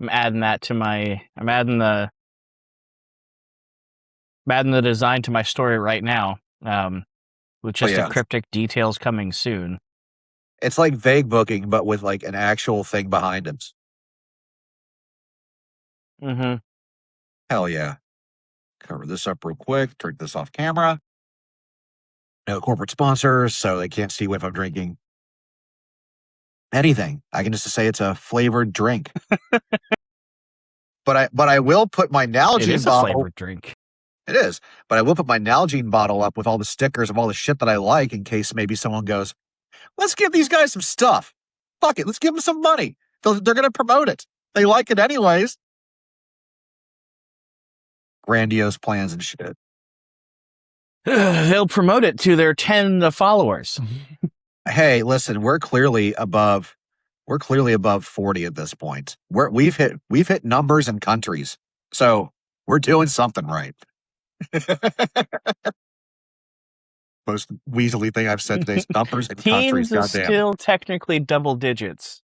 I'm adding that to my. I'm adding the design to my story right now. With just a cryptic details coming soon. It's like vague booking, but with like an actual thing behind it. Mm-hmm. Hell yeah. Cover this up real quick. Drink this off camera. No corporate sponsors, so they can't see if I'm drinking anything. I can just say it's a flavored drink. but I will put my Nalgene It is bottle. A flavored drink. It is, but I will put my Nalgene bottle up with all the stickers of all the shit that I like in case maybe someone goes, let's give these guys some stuff. Fuck it, let's give them some money. They're going to promote it. They like it anyways. Grandiose plans and shit. They'll promote it to their 10 followers. Hey, listen, we're clearly above 40 at this point. We've hit numbers and countries. So we're doing something right. Most weaselly thing I've said today is numbers and countries. Teams are still technically double digits.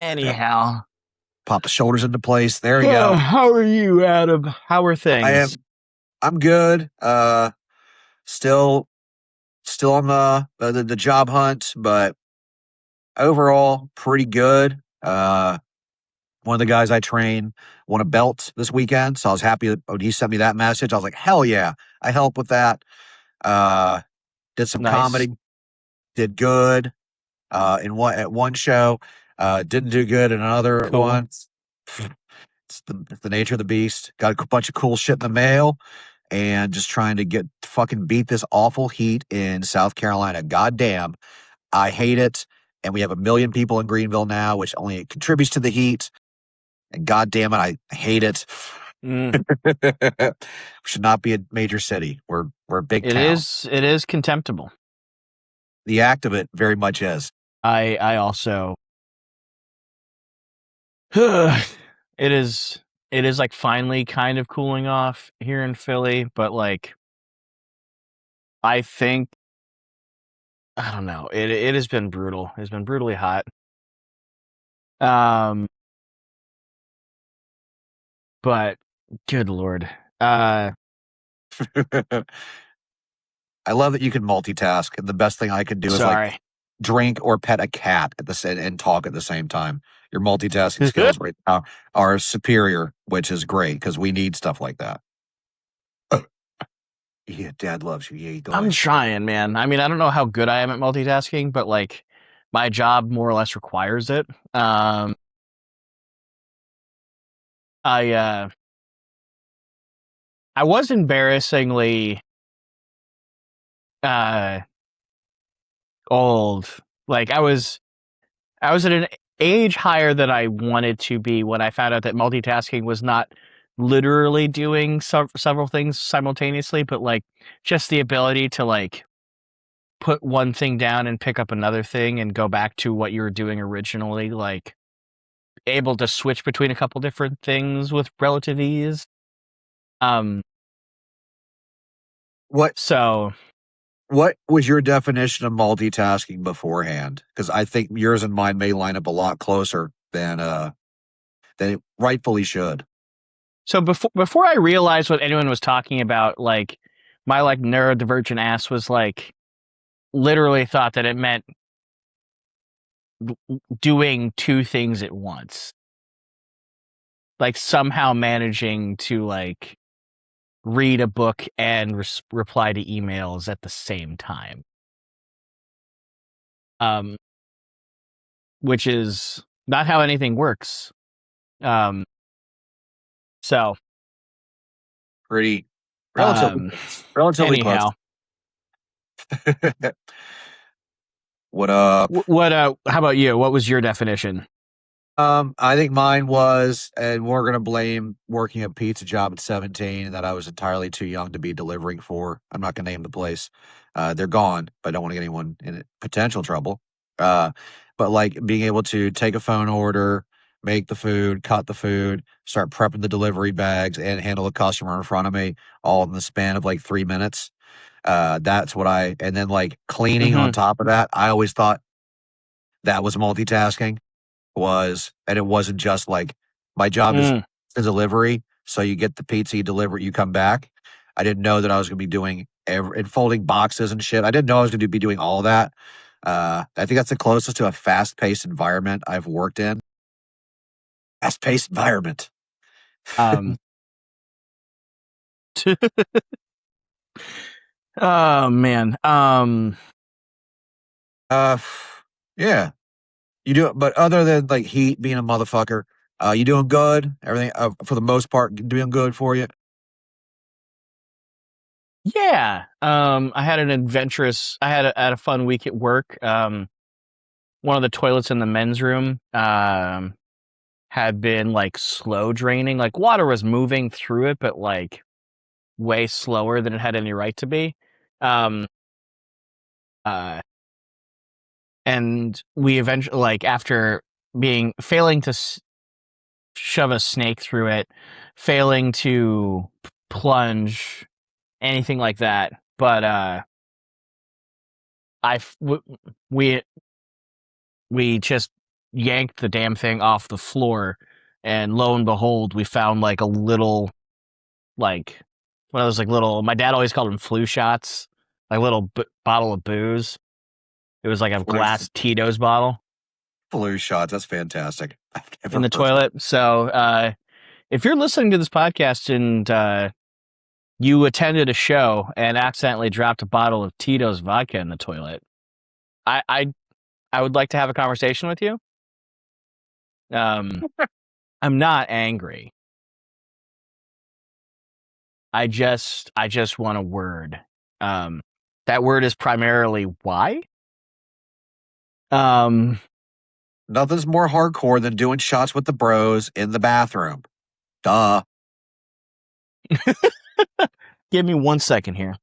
Anyhow. Pop the shoulders into place. There you go. How are you, Adam? How are things? I'm good. Still on the job hunt, but overall pretty good. One of the guys I train won a belt this weekend, so I was happy that when he sent me that message. I was like, hell yeah, I helped with that. Did some comedy, did good at one show, didn't do good in another one. It's the nature of the beast. Got a bunch of cool shit in the mail, and just trying to fucking beat this awful heat in South Carolina. Goddamn, I hate it. And we have 1 million people in Greenville now, which only contributes to the heat. And God damn it, I hate it. We should not be a major city. We're a big town. It is contemptible. The act of it very much is. I also it is like finally kind of cooling off here in Philly, but like I think I don't know. It has been brutal. It's been brutally hot. But good Lord. I love that you can multitask, and the best thing I could do is like drink or pet a cat at and talk at the same time. Your multitasking skills right now are superior, which is great because we need stuff like that. Yeah, Dad loves you. Yeah, I'm trying, man. I mean, I don't know how good I am at multitasking, but like my job more or less requires it. I was embarrassingly old. Like I was at an age higher than I wanted to be when I found out that multitasking was not literally doing several things simultaneously, but like just the ability to like put one thing down and pick up another thing and go back to what you were doing originally, like able to switch between a couple different things with relative ease. What was your definition of multitasking beforehand? Because I think yours and mine may line up a lot closer than it rightfully should. So before I realized what anyone was talking about, like my like neurodivergent ass was like literally thought that it meant doing two things at once. Like somehow managing to like read a book and reply to emails at the same time. Which is not how anything works. So pretty relatively anyhow. Close. What how about you? What was your definition? I think mine was, and we're going to blame working a pizza job at 17 that I was entirely too young to be delivering for. I'm not going to name the place. They're gone, but I don't want to get anyone in potential trouble. But like being able to take a phone order, make the food, cut the food, start prepping the delivery bags, and handle a customer in front of me all in the span of like 3 minutes. That's what and then like cleaning on top of that. I always thought that was multitasking. was, and it wasn't just like my job is Mm. the delivery. So you get the pizza, you deliver it, you come back. I didn't know that I was going to be doing and folding boxes and shit. I didn't know I was going to be doing all that. I think that's the closest to a fast paced environment I've worked in. Fast paced environment. Um, oh man. Uh, yeah, you do it. But other than like heat being a motherfucker, you doing good? Everything for the most part doing good for you. Yeah. I had I had a fun week at work. One of the toilets in the men's room had been like slow draining. Like water was moving through it, but like way slower than it had any right to be. Um, uh, and we eventually, like, after failing to shove a snake through it, failing to plunge, anything like that. But I f- w- we we just yanked the damn thing off the floor, and lo and behold, we found like a little, like, one of those like little. My dad always called them flu shots, like little bottle of booze. It was like a Flu, glass Tito's bottle flu shots. That's fantastic. I've in never the heard of toilet. So if you're listening to this podcast and you attended a show and accidentally dropped a bottle of Tito's vodka in the toilet, I I, I would like to have a conversation with you. Um, I'm not angry. I just want a word. Um, that word is primarily why. Um, Nothing's more hardcore than doing shots with the bros in the bathroom. Duh. give me 1 second here.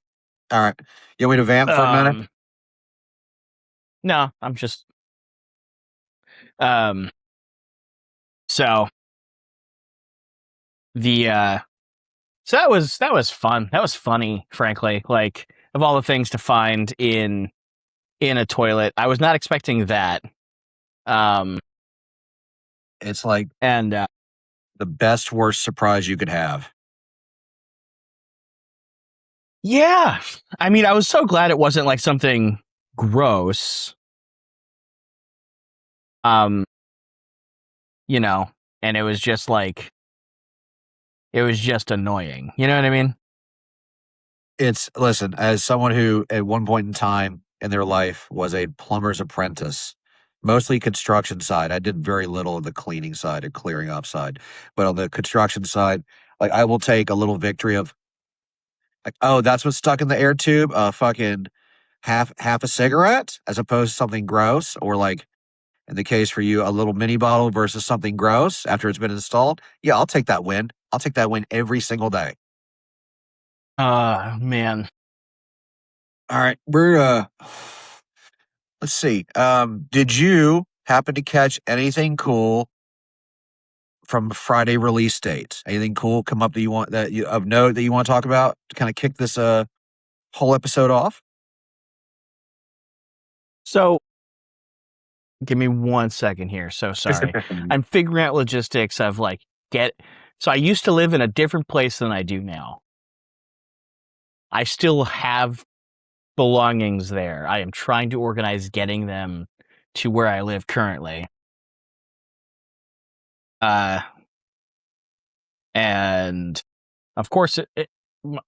All right. You want me to vamp for a minute? Um, no, I'm just um. So the so that was fun. That was funny, frankly. Like, of all the things to find in a toilet, I was not expecting that. Um, It's like and the best, worst surprise you could have. yeah, I mean, I was so glad it wasn't like something gross. Um, you know, and it was just like it was just annoying. You know what I mean? Listen, as someone who at one point in time in their life was a plumber's apprentice, mostly construction side. I did very little of the cleaning side and clearing up side. But on the construction side, like I will take a little victory of like, oh, that's what's stuck in the air tube. Fucking half a cigarette as opposed to something gross, or like in the case for you, a little mini bottle versus something gross after it's been installed. Yeah, I'll take that win. I'll take that win every single day. Man. All right, we're let's see. Did you happen to catch anything cool from Friday release date? Anything cool come up that you want that you of note that you want to talk about to kind of kick this whole episode off? So give me 1 second here. So sorry. I'm figuring out logistics of like get. So I used to live in a different place than I do now. I still have belongings there. I am trying to organize getting them to where I live currently. Uh, and of course,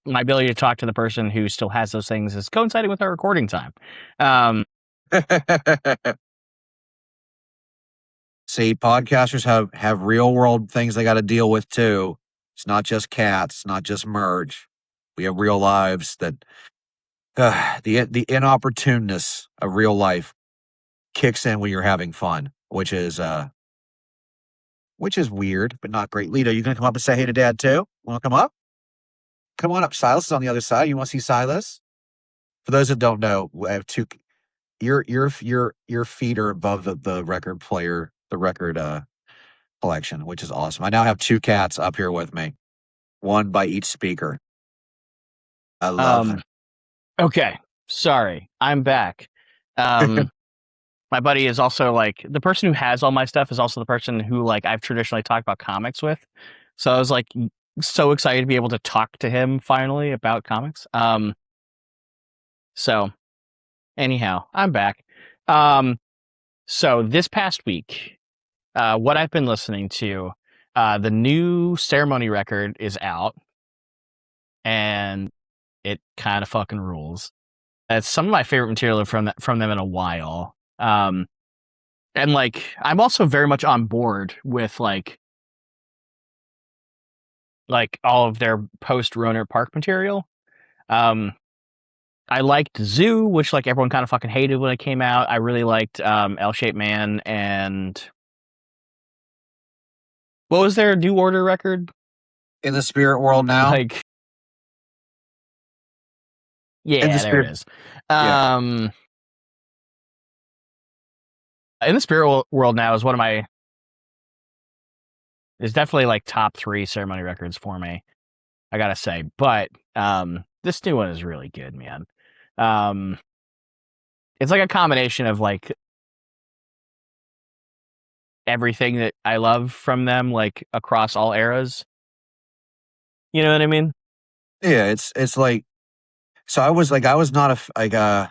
my ability to talk to the person who still has those things is coinciding with our recording time. Um, See, podcasters have real world things they got to deal with too. It's not just cats, not just merge. We have real lives that the inopportuneness of real life kicks in when you're having fun, which is weird but not great. Lito, you gonna come up and say hey to Dad too? Want to come up? Come on up. Silas is on the other side. You want to see Silas? For those that don't know, I have two. Your feet are above the record player, the record collection, which is awesome. I now have two cats up here with me, one by each speaker. I love okay, sorry, I'm back. Um, my buddy is also like the person who has all my stuff is also the person who like I've traditionally talked about comics with. So I was like so excited to be able to talk to him finally about comics. So anyhow, I'm back. Um, so this past week, what I've been listening to, the new Ceremony record is out, and it kind of fucking rules. It's some of my favorite material from them in a while. And like I'm also very much on board with like all of their post Roner Park material. Um, I liked Zoo, which like everyone kind of fucking hated when it came out. I really liked L-Shaped Man and what was their New Order record? In the spirit world now. Like, In the yeah, there it spirit, is. yeah. Um, in the spirit world now is one of my is definitely like top 3 ceremony records for me. I gotta say, but this new one is really good, man. Um, it's like a combination of like everything that I love from them, like across all eras. You know what I mean? Yeah, it's like so I was not a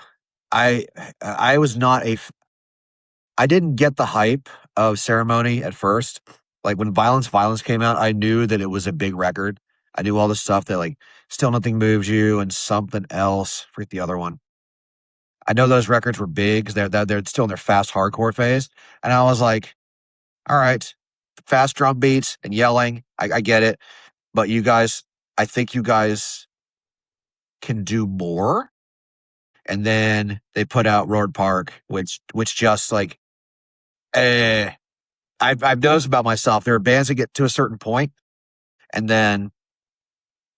I I was not I didn't get the hype of Ceremony at first. Like when Violence came out, I knew that it was a big record. I knew all the stuff that like Still Nothing Moves You and something else. Forget the other one. I know those records were big because they're still in their fast hardcore phase. And I was like, all right, fast drum beats and yelling. I get it. But you guys, I think you guys can do more. And then they put out Road Park, which just like eh, I've noticed about myself. There are bands that get to a certain point, and then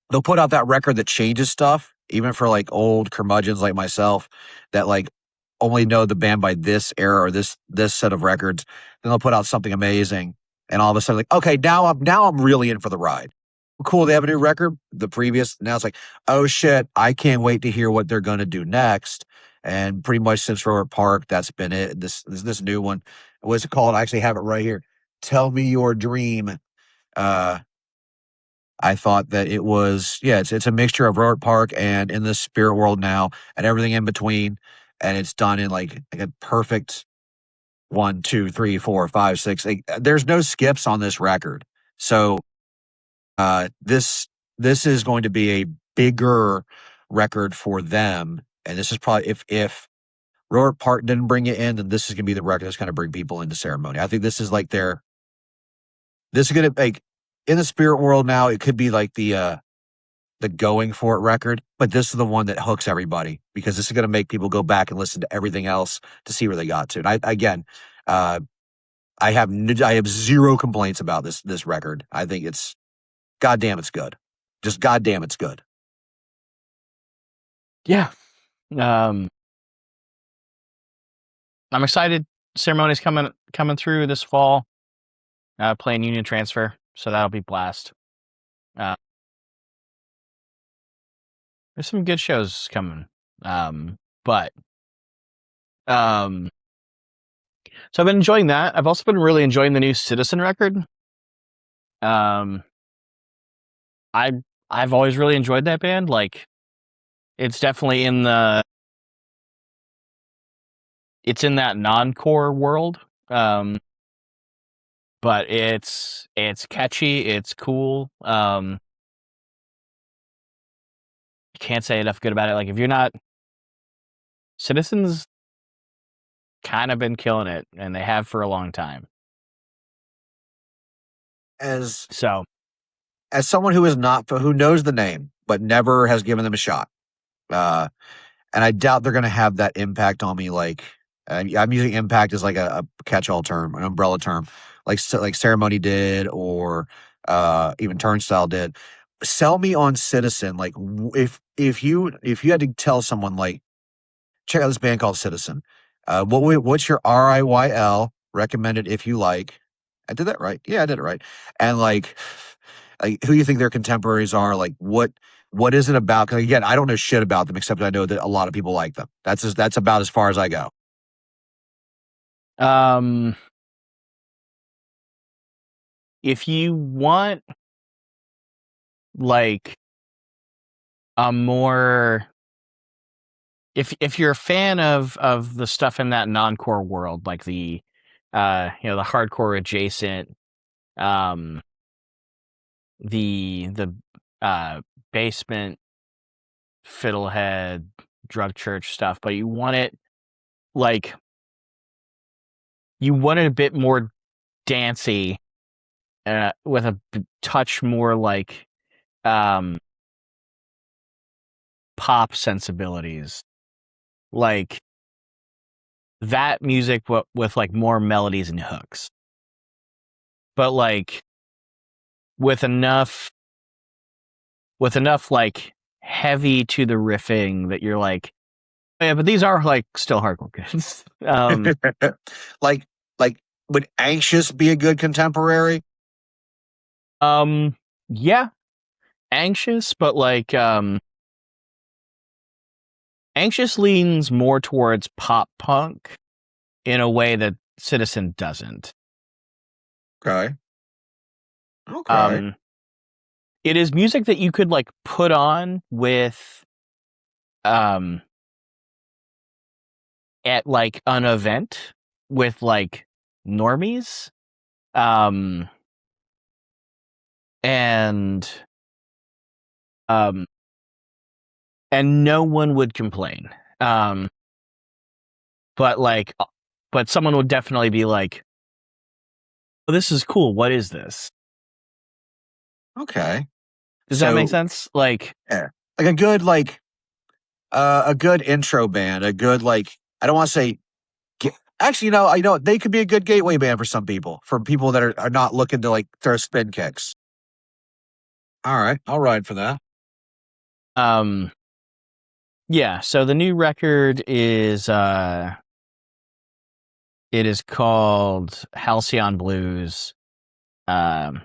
they'll put out that record that changes stuff, even for like old curmudgeons like myself that like only know the band by this era or this set of records. Then they'll put out something amazing, and all of a sudden, like, okay, now I'm really in for the ride. Cool, they have a new record. The previous now it's like, oh shit, I can't wait to hear what they're gonna do next. And pretty much since Robert Park, that's been it. This new one, what's it called? I actually have it right here. Tell Me Your Dream. Uh, I thought that it was, yeah, it's a mixture of Robert Park and In the Spirit World Now and everything in between, and it's done in like a perfect 1, 2, 3, 4, 5, 6. Like, there's no skips on this record, so this is going to be a bigger record for them, and this is probably if Robert Park didn't bring it in, then this is going to be the record that's going to bring people into Ceremony. I think this is like this is going to like In the Spirit World Now. It could be like the going for it record, but this is the one that hooks everybody because this is going to make people go back and listen to everything else to see where they got to. And uh, I have zero complaints about this record. I think it's goddamn, it's good. Just goddamn, it's good. Yeah. Um, I'm excited. Ceremony's coming through this fall. Playing Union Transfer, so that'll be blast. Uh, there's some good shows coming. But so I've been enjoying that. I've also been really enjoying the new Citizen record. Um, I I've always really enjoyed that band. Like, it's definitely it's in that non-core world. But it's catchy. It's cool. Can't say enough good about it. Like, if you're not Citizens, kind of been killing it, and they have for a long time. As So as someone who is not who knows the name but never has given them a shot, uh, and I doubt they're going to have that impact on me. Like I'm using impact as like a catch-all term, an umbrella term, like Ceremony did, or even Turnstile did. Sell me on Citizen. Like if you had to tell someone like check out this band called Citizen, what's your RIYL recommended if you like? I did that right. Yeah, I did it right. And like who you think their contemporaries are? Like what is it about? 'Cause again, I don't know shit about them except I know that a lot of people like them. That's about as far as I go. Um, if you want like a more if you're a fan of the stuff in that non-core world, like the the hardcore adjacent, um the basement fiddlehead drug church stuff, but like you want it a bit more dancey, with a touch more like um pop sensibilities, like that music with like more melodies and hooks, but like with enough like heavy to the riffing that you're like, "Oh, yeah, but these are like still hardcore kids." like like would Anxious be a good contemporary? Um, yeah, Anxious, but like Anxious leans more towards pop punk in a way that Citizen doesn't. Okay. Okay. Um, it is music that you could like put on with um at like an event with like normies, um and um and no one would complain. um but like but someone would definitely be like, "Oh, this is cool, what is this?" Okay. Does that make So sense? Like, yeah, like a good intro band, a good like I don't want to say actually, they could be a good gateway band for people that are not looking to like throw spin kicks. All right, I'll ride for that. um yeah, so the new record is it is called Halcyon Blues. um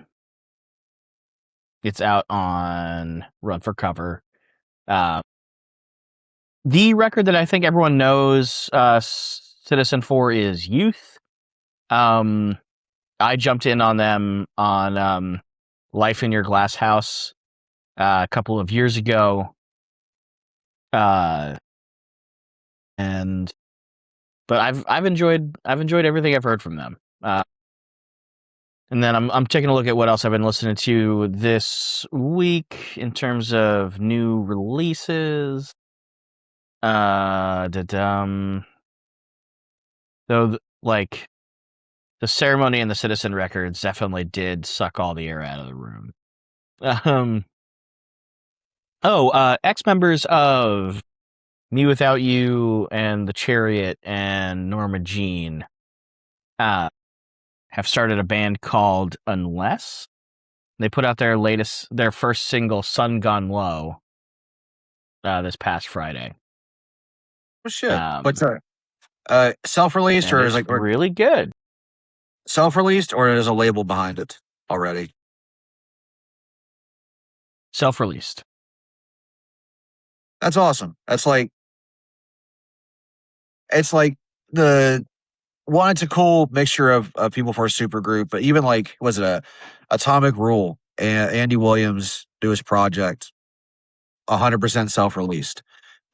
it's out on Run for Cover. uh the record that I think everyone knows Citizen for is Youth. um I jumped in on them on Life in Your Glass House a couple of years ago, uh and but I've enjoyed everything I've heard from them. And then I'm taking a look at what else I've been listening to this week in terms of new releases. Though like the Ceremony and the Citizen records definitely did suck all the air out of the room. Um, ex members of Me Without You and The Chariot and Norma Jean uh, have started a band called Unless. They put out their first single, Sun Gone Low, this past Friday. Oh shit! What's Um, that? Self-released and or is it's like or really good. self-released or is a label behind it already? Self-released. That's awesome. It's like the one. It's a cool mixture of people for a super group, but even like was it a Atomic Rule and Andy Williams do his project 100% self-released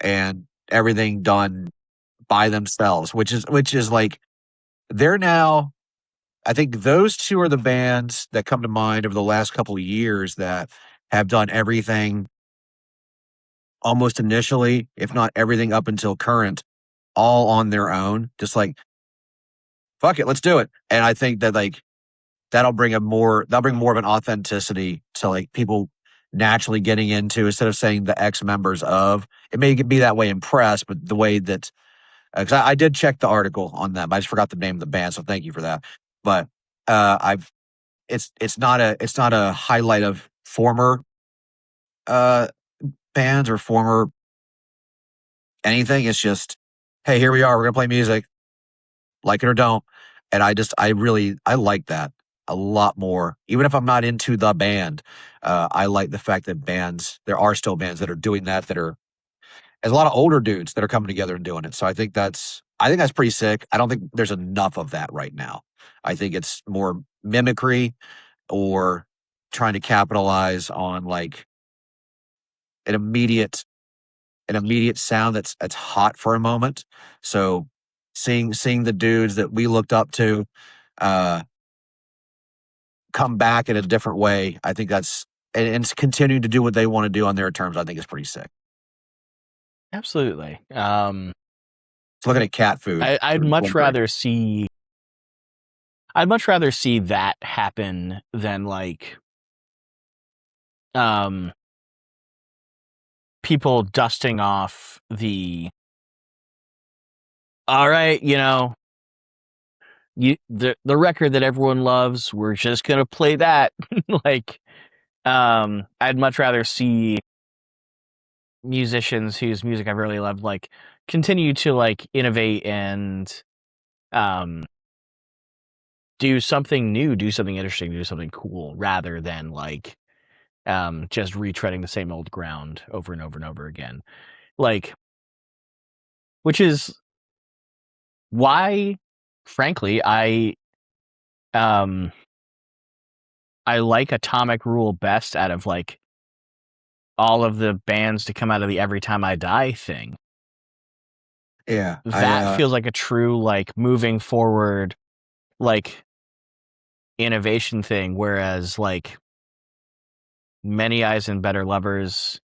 and everything done by themselves, which is like they're now. I think those two are the bands that come to mind over the last couple of years that have done everything almost initially, if not everything up until current, all on their own. Just like, fuck it, let's do it. And I think that like that'll bring more of an authenticity to like people naturally getting into instead of saying the ex members of. It may be that way in press, but the way that because I did check the article on them. I just forgot the name of the band, so thank you for that. But I've it's not a highlight of former uh bands or former anything. It's just, hey, here we are. We're gonna play music, like it or don't. And I like that a lot more. Even if I'm not into the band, I like the fact that there are still bands that are doing that. There's a lot of older dudes that are coming together and doing it. So I think I think that's pretty sick. I don't think there's enough of that right now. I think it's more mimicry or trying to capitalize on like an immediate an immediate sound that's hot for a moment. So seeing the dudes that we looked up to uh come back in a different way, I think that's and continuing to do what they want to do on their terms, I think is pretty sick. Absolutely. It's looking at cat food. I'd We're much wondering. rather see. I'd much rather see that happen than like um people dusting off the. All right, the record that everyone loves. We're just gonna play that. Like, I'd much rather see musicians whose music I've really loved like continue to like innovate and um do something new, do something interesting, do something cool, rather than like just retreading the same old ground over and over and over again. Like, which is why, frankly, um I like Atomic Rule best out of like all of the bands to come out of the Every Time I Die thing. Yeah, That feels like a true like moving forward like innovation thing, whereas like Many Eyes and Better Lovers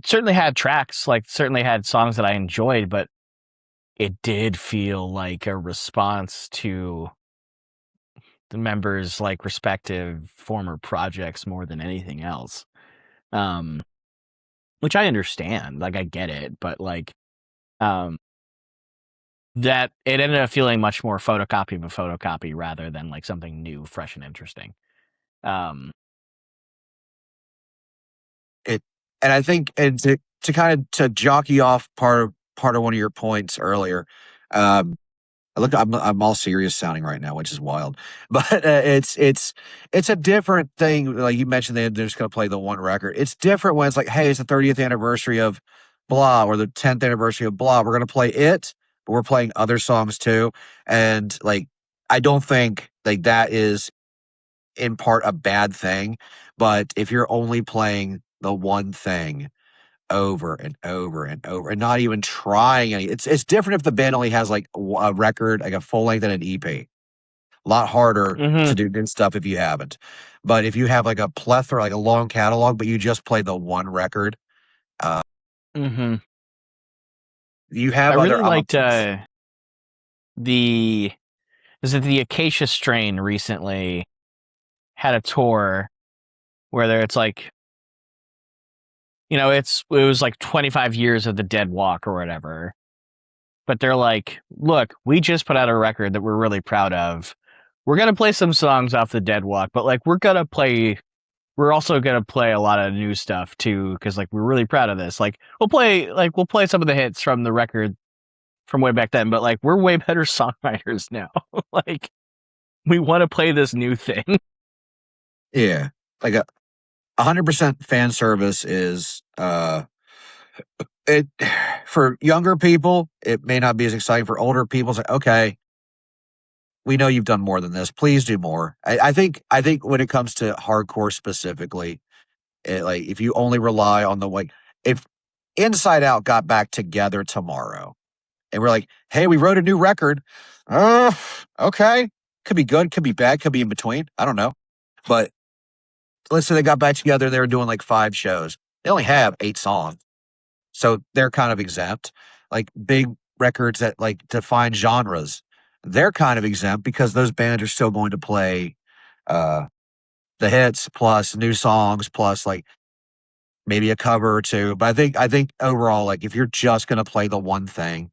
certainly had tracks, like certainly had songs that I enjoyed, but it did feel like a response to the members' like respective former projects more than anything else. Um, which I understand, like I get it, but like um that it ended up feeling much more photocopy of a photocopy rather than like something new, fresh and interesting. Um it and I think and to kind of to jockey off part of one of your points earlier. um Look, I'm all serious sounding right now, which is wild. But it's a different thing. Like you mentioned, they're just going to play the one record. It's different when it's like, hey, it's the 30th anniversary of blah or the 10th anniversary of blah. We're going to play it, but we're playing other songs too. And like, I don't think like that is in part a bad thing. But if you're only playing the one thing over and over and over and not even trying any. It's different if the band only has like a record, like a full length and an EP. A lot harder to mhm do good stuff if you haven't. But if you have like a plethora, like a long catalog, but you just play the one record, uh, mhm you I have really other liked options. the is it the Acacia Strain recently had a tour where it's like it was like 25 years of the Dead Walk or whatever, but they're like, look, we just put out a record that we're really proud of. We're gonna play some songs off the Dead Walk, but like we're also gonna play a lot of new stuff too, because like we're really proud of this. Like we'll play some of the hits from the record from way back then, but like we're way better songwriters now. Like we want to play this new thing. Yeah. Like 100% fan service is it for younger people, it may not be as exciting. For older people, it's like, okay, we know you've done more than this. Please do more. I think when it comes to hardcore specifically, like if you only rely on the like if Inside Out got back together tomorrow and we're like, hey, we wrote a new record. Uh, okay. Could be good, could be bad, could be in between. I don't know. But let's say they got back together, they were doing like 5 shows. They only have 8 songs. So they're kind of exempt. Like big records that like define genres, they're kind of exempt because those bands are still going to play uh the hits plus new songs plus like maybe a cover or two. But I think overall, like if you're just gonna play the one thing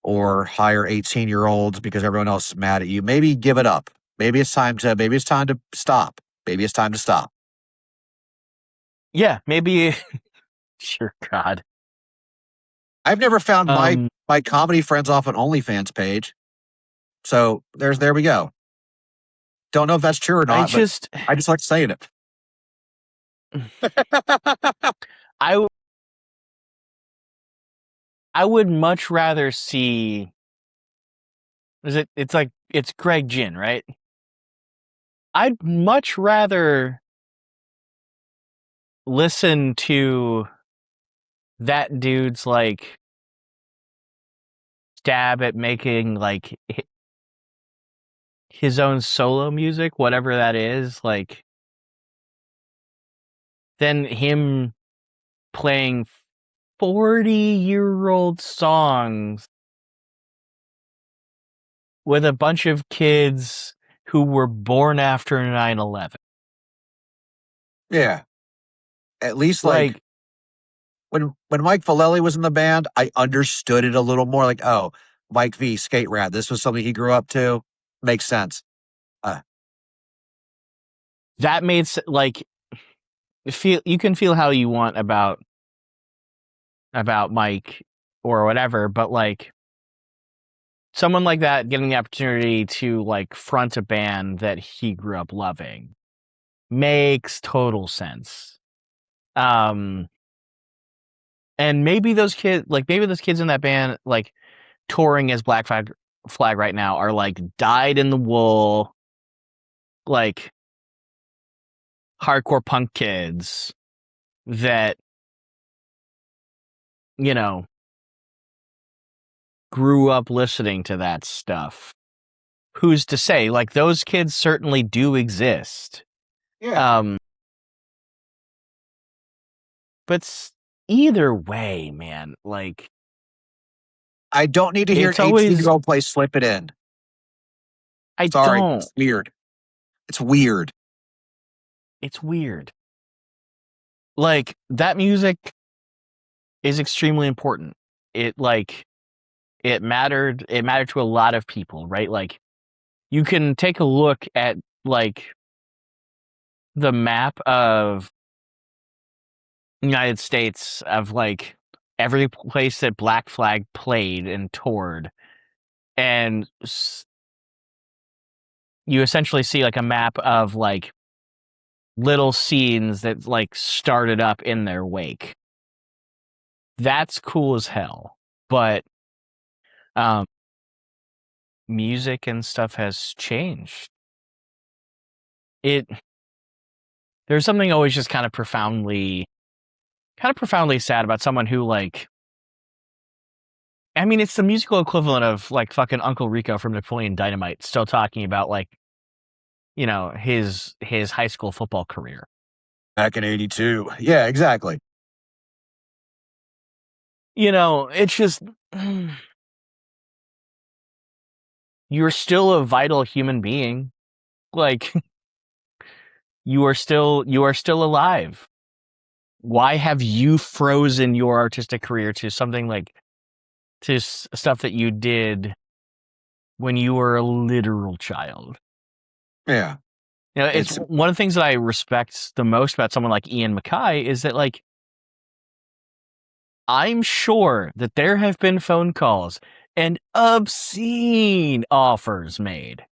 or hire 18-year-olds because everyone else is mad at you, maybe give it up. Maybe it's time to stop. Maybe it's time to stop. Yeah, maybe. Sure, God. I've never found my Um, my comedy friends off an OnlyFans page. So there we go. Don't know if that's true or I not, but just, I just like saying it. I I would much rather see. It's Greg Ginn, right? I'd much rather listen to that dude's like stab at making like his own solo music, whatever that is, like than him playing 40-year-old songs with a bunch of kids who were born after 9/11. Yeah. At least like Like when Mike Vallely was in the band, I understood it a little more. Like, oh, Mike V, Skate Rat. This was something he grew up to. Makes sense. that made like you can feel how you want about Mike or whatever, but like someone like that getting the opportunity to like front a band that he grew up loving makes total sense. And maybe those kids in that band like touring as Black Flag right now are like dyed in the wool like hardcore punk kids that you know grew up listening to that stuff. Who's to say? Like those kids certainly do exist. Yeah. Um, but either way, man, like I don't need to hear an it's always 18-year-old play Slip It In. I Sorry. don't. It's weird. It's weird. It's weird. Like that music is extremely important. It like it mattered to a lot of people, right? Like you can take a look at like the map of United States of like every place that Black Flag played and toured, and you essentially see like a map of like little scenes that like started up in their wake. That's cool as hell, but um, music and stuff has changed. It there's something always just kind of profoundly sad about someone who like I mean it's the musical equivalent of like fucking Uncle Rico from Napoleon Dynamite still talking about like his high school football career. Back in 82. Yeah, exactly. It's just you're still a vital human being. Like you are still alive. Why have you frozen your artistic career to something like to stuff that you did when you were a literal child? Yeah. It's It's one of the things that I respect the most about someone like Ian MacKaye is that like I'm sure that there have been phone calls and obscene offers made.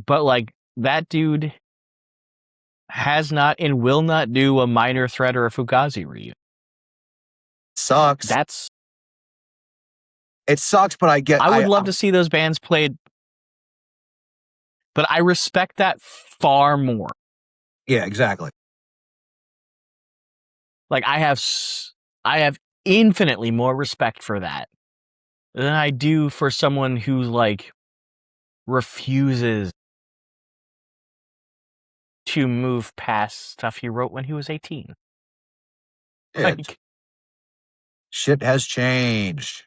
But like that dude has not and will not do a Minor Threat or a Fugazi reunion. sucks. That's It sucks, but I would love to see those bands played, but I respect that far more. yeah, exactly. Like I have infinitely more respect for that than I do for someone who like refuses to move past stuff he wrote when he was 18. Yeah, Like shit has changed.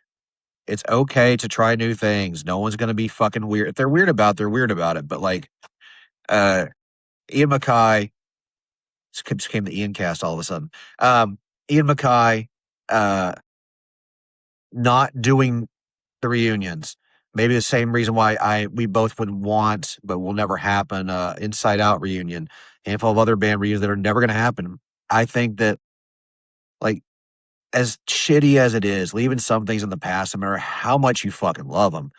It's okay to try new things. No one's gonna be fucking weird. If they're weird about it, they're weird about it. But like uh Ian MacKaye just became the Ian cast all of a sudden. Ian MacKaye uh not doing the reunions. Maybe the same reason why we both would want, but will never happen, Inside Out reunion, handful of other band reunions that are never gonna happen. I think that like as shitty as it is, leaving some things in the past, no matter how much you fucking love them,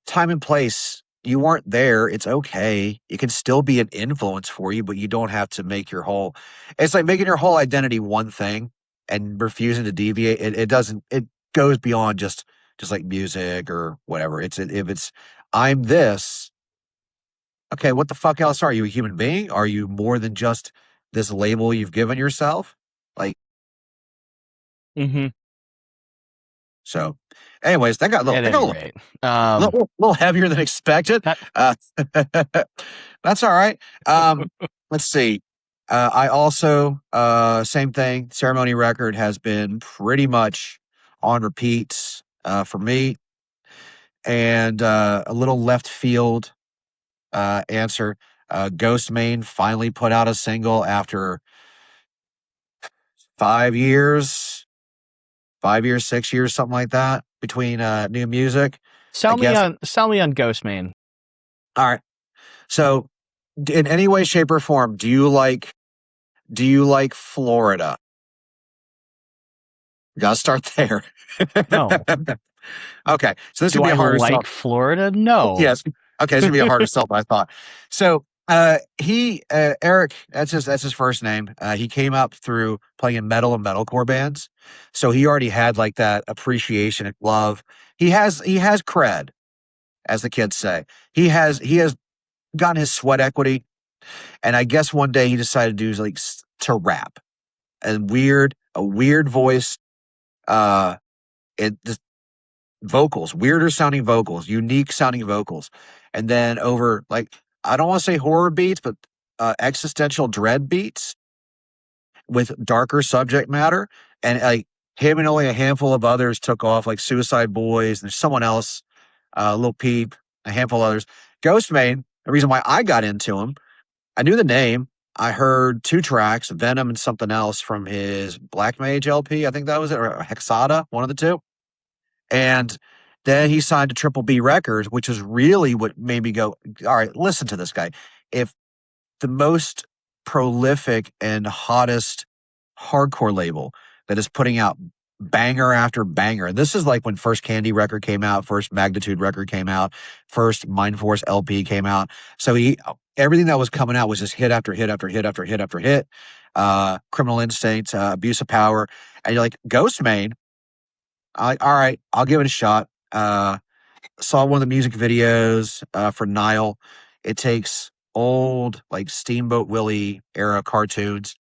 time and place, you weren't there. It's okay. It can still be an influence for you, but you don't have to make your whole. It's like making your whole identity one thing and refusing to deviate. It doesn't. goes beyond just like music or whatever. If it's I'm this, okay, what the fuck else are you? A human being? Are you more than just this label you've given yourself? Like, Hmm. so anyways, that got a little, At any rate, little heavier than expected. that, Uh, that's all right. Let's see. I also, same thing. Ceremony record has been pretty much on repeat for me. And a little left field answer. Ghost Main finally put out a single after 5 years, 5 years, 6 years, something like that between new music. I guess. sell me on Ghostman. All right. So, in any way, shape, or form, do you like Florida? We gotta start there. No. Okay, so this Do could be I a harder sell. like Florida? No. Yes. Okay, this could be a harder sell than I thought. So Eric, that's his first name. He came up through playing in metal and metalcore bands. So he already had like that appreciation and love. He has cred, as the kids say. He has gotten his sweat equity. And I guess one day he decided to do like to rap. A weird voice, it just vocals, weirder sounding vocals, unique sounding vocals. And then over like I don't want to say horror beats, but existential dread beats with darker subject matter. And like him and only a handful of others took off, like Suicide Boys, and there's someone else, Lil Peep, a handful of others. Ghostman, the reason why I got into him, I knew the name. I heard two tracks, Venom and something else from his Black Mage LP. I think that was it, or Hexada, one of the two. And then he signed to Triple B Records, which is really what made me go, all right, listen to this guy. If the most prolific and hottest hardcore label that is putting out banger after banger, and this is like when first Candy record came out, first Magnitude record came out, first Mind Force LP came out. So everything that was coming out was just hit after hit after hit after hit after hit. Criminal Instinct, Abuse of Power. And you're like, Ghostman, all right, I'll give it a shot. Saw one of the music videos for Nile. It takes old like Steamboat Willie era cartoons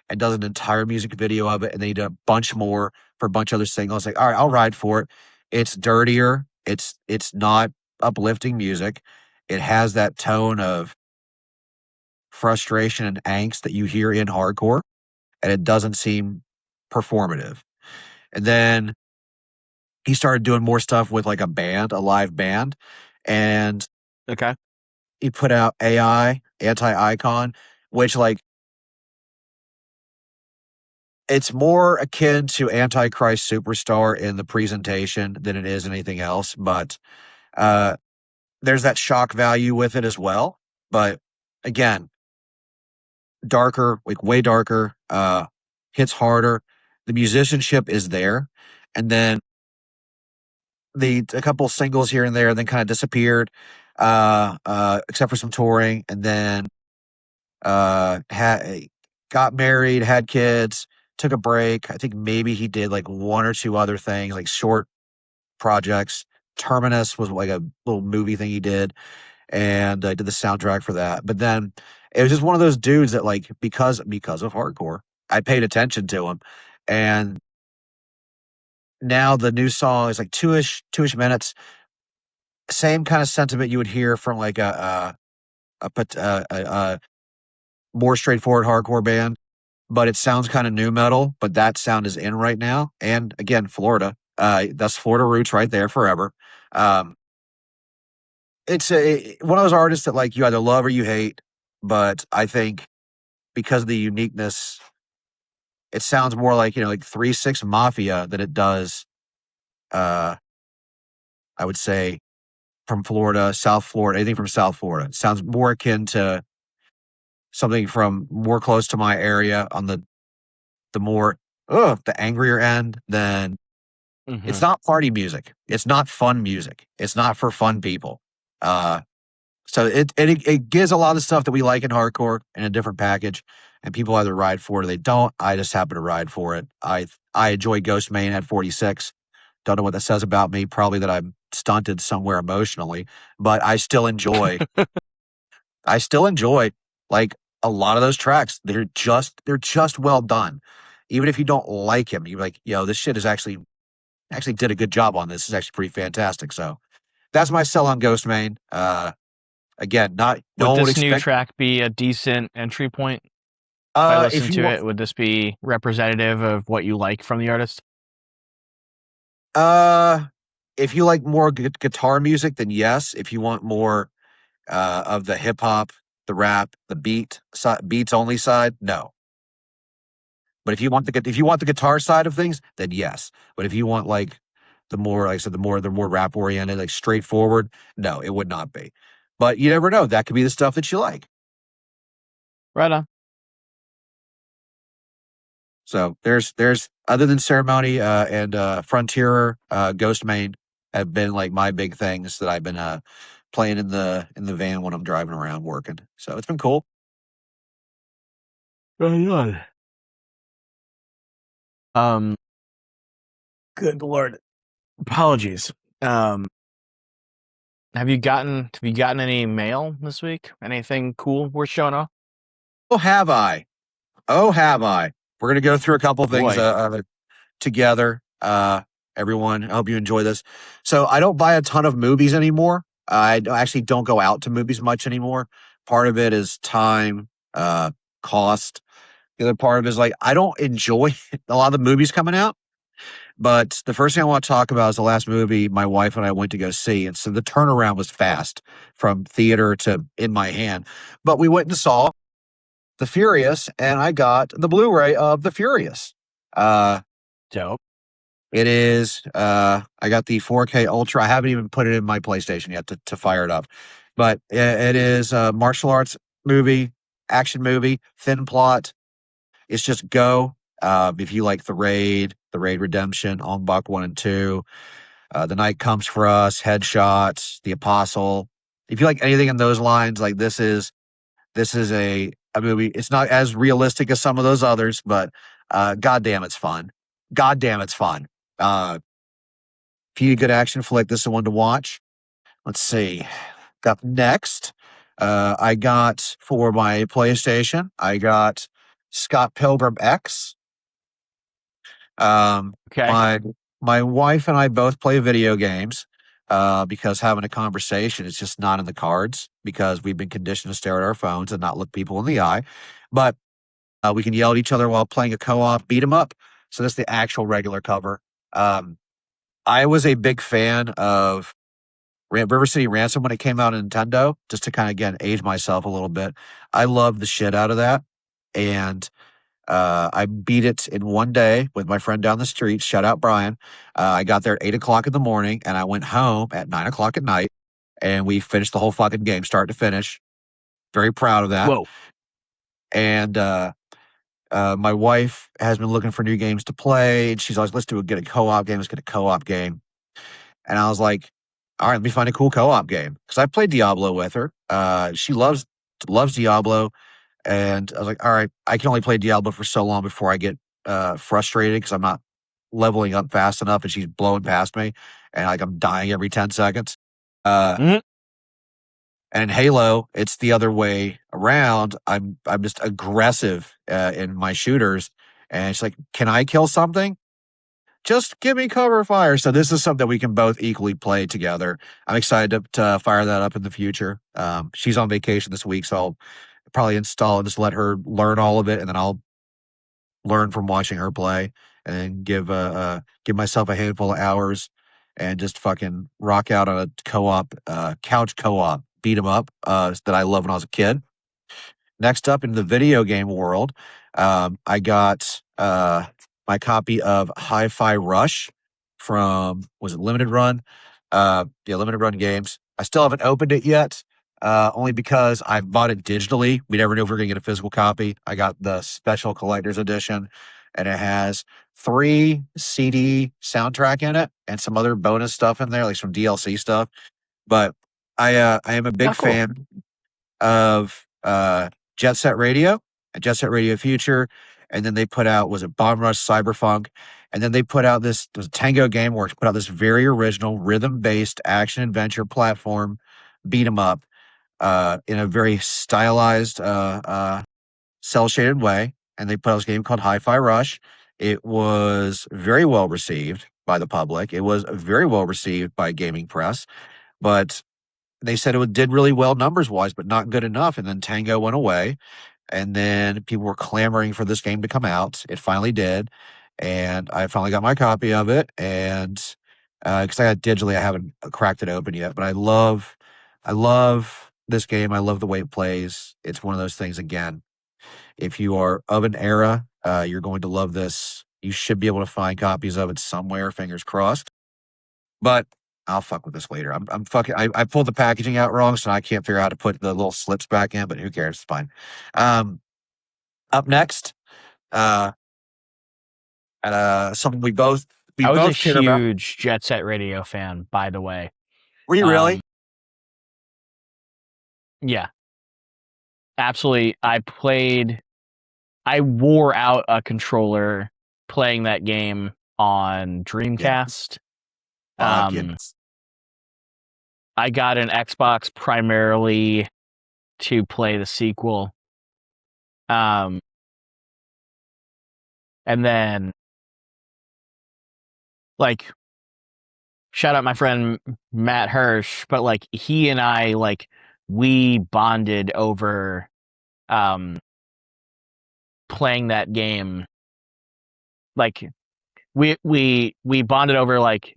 and does an entire music video of it, and they did a bunch more for a bunch of other singles. Like, all right, I'll ride for it. It's dirtier. It's not uplifting music. It has that tone of frustration and angst that you hear in hardcore, and it doesn't seem performative. And then he started doing more stuff with like a live band, and Okay. he put out AI, Anti-Icon, which like it's more akin to Antichrist Superstar in the presentation than it is anything else. But uh, there's that shock value with it as well. But again, darker, like way darker, hits harder. The musicianship is there. And then a couple singles here and there then kind of disappeared, except for some touring. And then got married, had kids, took a break. I think maybe he did like one or two other things, like short projects. Terminus was like a little movie thing he did, and I did the soundtrack for that. But then it was just one of those dudes that like because of hardcore, I paid attention to him, and now the new song is like two-ish minutes. Same kind of sentiment you would hear from like a more straightforward hardcore band, but it sounds kind of new metal. But that sound is in right now, and again, Florida. That's Florida roots right there forever. Um, it's one of those artists that like you either love or you hate. But I think because of the uniqueness, it sounds more like like 3 6 Mafia than it does. Uh, I would say from Florida, South Florida, anything from South Florida. It sounds more akin to something from more close to my area on the more the angrier end than Hmm. it's not party music. It's not fun music. It's not for fun people. Uh, so it gives a lot of stuff that we like in hardcore in a different package, and people either ride for it or they don't. I just happen to ride for it. I enjoy Ghost Main at 46. Don't know what that says about me. Probably that I'm stunted somewhere emotionally, but I still enjoy. I still enjoy like a lot of those tracks. They're just well done. Even if you don't like him, you're like, yo, this shit is actually did a good job on this. This is actually pretty fantastic. So that's my sell on Ghost Main. Again, not no Would one would this new expect. track be a decent entry point? If I If listen you to want, it, would this be representative of what you like from the artist? uh, if you like more guitar music, then yes. If you want more of the hip hop, the rap, the beats only side, no. But if you want the guitar side of things, then yes. But if you want like the more, like I said, the more rap oriented, like straightforward, no, it would not be. But you never know. That could be the stuff that you like. Right on. So there's other than Ceremony and Frontierer, Ghost Main have been like my big things that I've been playing in the van when I'm driving around working. So it's been cool. Right on. Um, good lord. Apologies. Um, have you gotten any mail this week? Anything cool worth showing off? Oh, have I? Oh, have I? We're gonna go through a couple of things Boy, together. Everyone, I hope you enjoy this. So I don't buy a ton of movies anymore. Actually don't go out to movies much anymore. Part of it is time, cost. The other part of it is like I don't enjoy a lot of the movies coming out. But the first thing I want to talk about is the last movie my wife and I went to go see. And so the turnaround was fast from theater to in my hand. But we went and saw The Furious, and I got the Blu-ray of The Furious. Uh, dope. it is, I got the 4K Ultra. I haven't even put it in my PlayStation yet to fire it up. But it is a martial arts movie, action movie, thin plot. It's just go. If you like The Raid Redemption, On Buck 1 and 2, The Night Comes for Us, Headshots, The Apostle. If you like anything in those lines, like this is a movie. It's not as realistic as some of those others, but goddamn, it's fun. Goddamn, it's fun. Uh, if you need a good action flick, this is the one to watch. Let's see. Up next, I got for my PlayStation, I got Scott Pilgrim X. Um, Okay. my wife and I both play video games because having a conversation is just not in the cards because we've been conditioned to stare at our phones and not look people in the eye. But we can yell at each other while playing a co-op beat 'em up. So that's the actual regular cover. Um, I was a big fan of River City Ransom when it came out on Nintendo, just to kind of again age myself a little bit. I loved the shit out of that, and I beat it in one day with my friend down the street. Shout out Brian. I got there at 8 o'clock in the morning, and I went home at 9 o'clock at night, and we finished the whole fucking game, start to finish. Very proud of that. Whoa. And my wife has been looking for new games to play, and she's always get a co-op game. Let's get a co-op game. And I was like, all right, let me find a cool co-op game because I played Diablo with her. She loves Diablo. And I was like, all right, I can only play Diablo for so long before I get frustrated because I'm not leveling up fast enough and she's blowing past me and like I'm dying every 10 seconds. Uh, Mhm. and in Halo, it's the other way around. I'm just aggressive in my shooters. And it's like, can I kill something? Just give me cover fire. So this is something we can both equally play together. I'm excited to fire that up in the future. She's on vacation this week, so I'll probably install and just let her learn all of it, and then I'll learn from watching her play, and then give myself a handful of hours and just fucking rock out on a co-op, couch co-op, beat 'em up that I loved when I was a kid. Next up in the video game world, I got my copy of Hi-Fi Rush from was it Limited Run? Yeah, Limited Run Games. I still haven't opened it yet, only because I bought it digitally. We never knew if we were going to get a physical copy. I got the special collector's edition, and it has 3 CD soundtrack in it and some other bonus stuff in there, like some DLC stuff. But I am a big Oh, cool. fan of Jet Set Radio and Jet Set Radio Future. And then they put out, was it Bomb Rush Cyberpunk? And then they put out this Tango Gameworks put out this very original rhythm based action adventure platform beat 'em up in a very stylized, cell shaded way. And they put out this game called Hi-Fi Rush. It was very well received by the public. It was very well received by gaming press, but they said it did really well numbers wise, but not good enough. And then Tango went away, and then people were clamoring for this game to come out. It finally did, and I finally got my copy of it. And because I got it digitally, I haven't cracked it open yet. But I love this game. I love the way it plays. It's one of those things. Again, if you are of an era, you're going to love this. You should be able to find copies of it somewhere. Fingers crossed. But I'll fuck with this later. I'm fucking. I pulled the packaging out wrong, so I can't figure out how to put the little slips back in. But who cares? It's fine. Um, Up next, uh, something we I was a both care about. huge Jet Set Radio fan, by the way. Were you really? Yeah, absolutely. I wore out a controller playing that game on Yeah. Dreamcast. Fuck yes. I got an Xbox primarily to play the sequel. And then, like, shout out my friend Matt Hirsch, but like he and I, like, we bonded over playing that game. Like, we bonded over like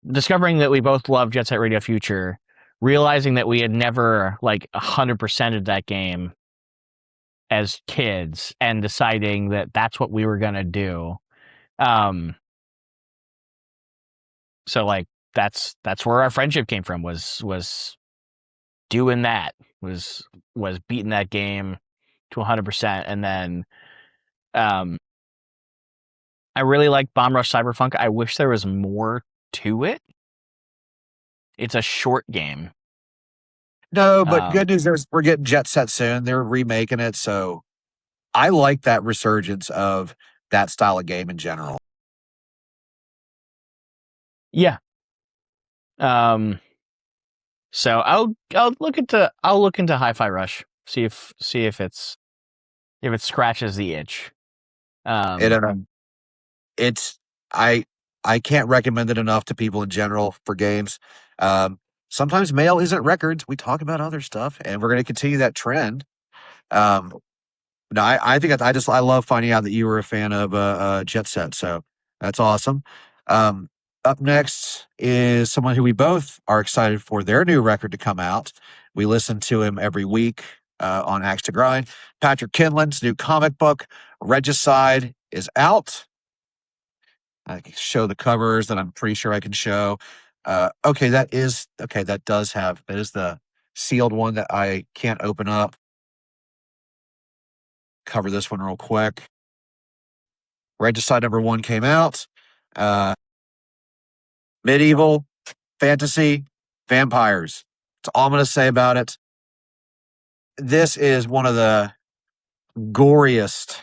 discovering that we both loved Jet Set Radio Future, realizing that we had never like 100%ed that game as kids, and deciding that that's what we were gonna do. So like that's where our friendship came from, was doing that, was beating that game to 100%. And then I really like Bomb Rush Cyberpunk. I wish there was more to it. It's a short game. No, but good news is we're getting Jet Set soon. They're remaking it, so I like that resurgence of that style of game in general. Yeah. So I'll look into Hi-Fi Rush, see if it scratches the itch. It it's I I can't recommend it enough to people in general for games. Sometimes mail isn't records. We talk about other stuff, and we're going to continue that trend. Um, no, I think I love finding out that you were a fan of Jet Set, so that's awesome. Um, Up next is someone who we both are excited for their new record to come out. We listen to him every week on Axe to Grind. Patrick Kinlan's new comic book, Regicide, is out. I can show the covers that I'm pretty sure I can show. Okay, that is the sealed one that I can't open up. Cover this one real quick. Regicide #1 came out. Medieval, fantasy, vampires. That's all I'm going to say about it. This is one of the goriest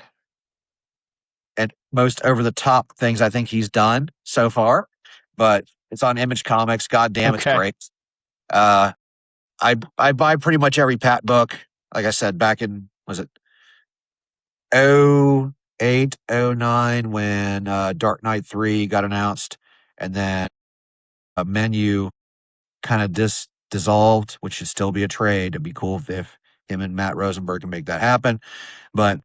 and most over the top things I think he's done so far, but it's on Image Comics. God damn, it's Okay. great. I buy pretty much every Pat book. Like I said, back in, was it 08, 09 when Dark Knight 3 got announced, and then a menu kind of dissolved, which should still be a trade. It'd be cool if him and Matt Rosenberg can make that happen. But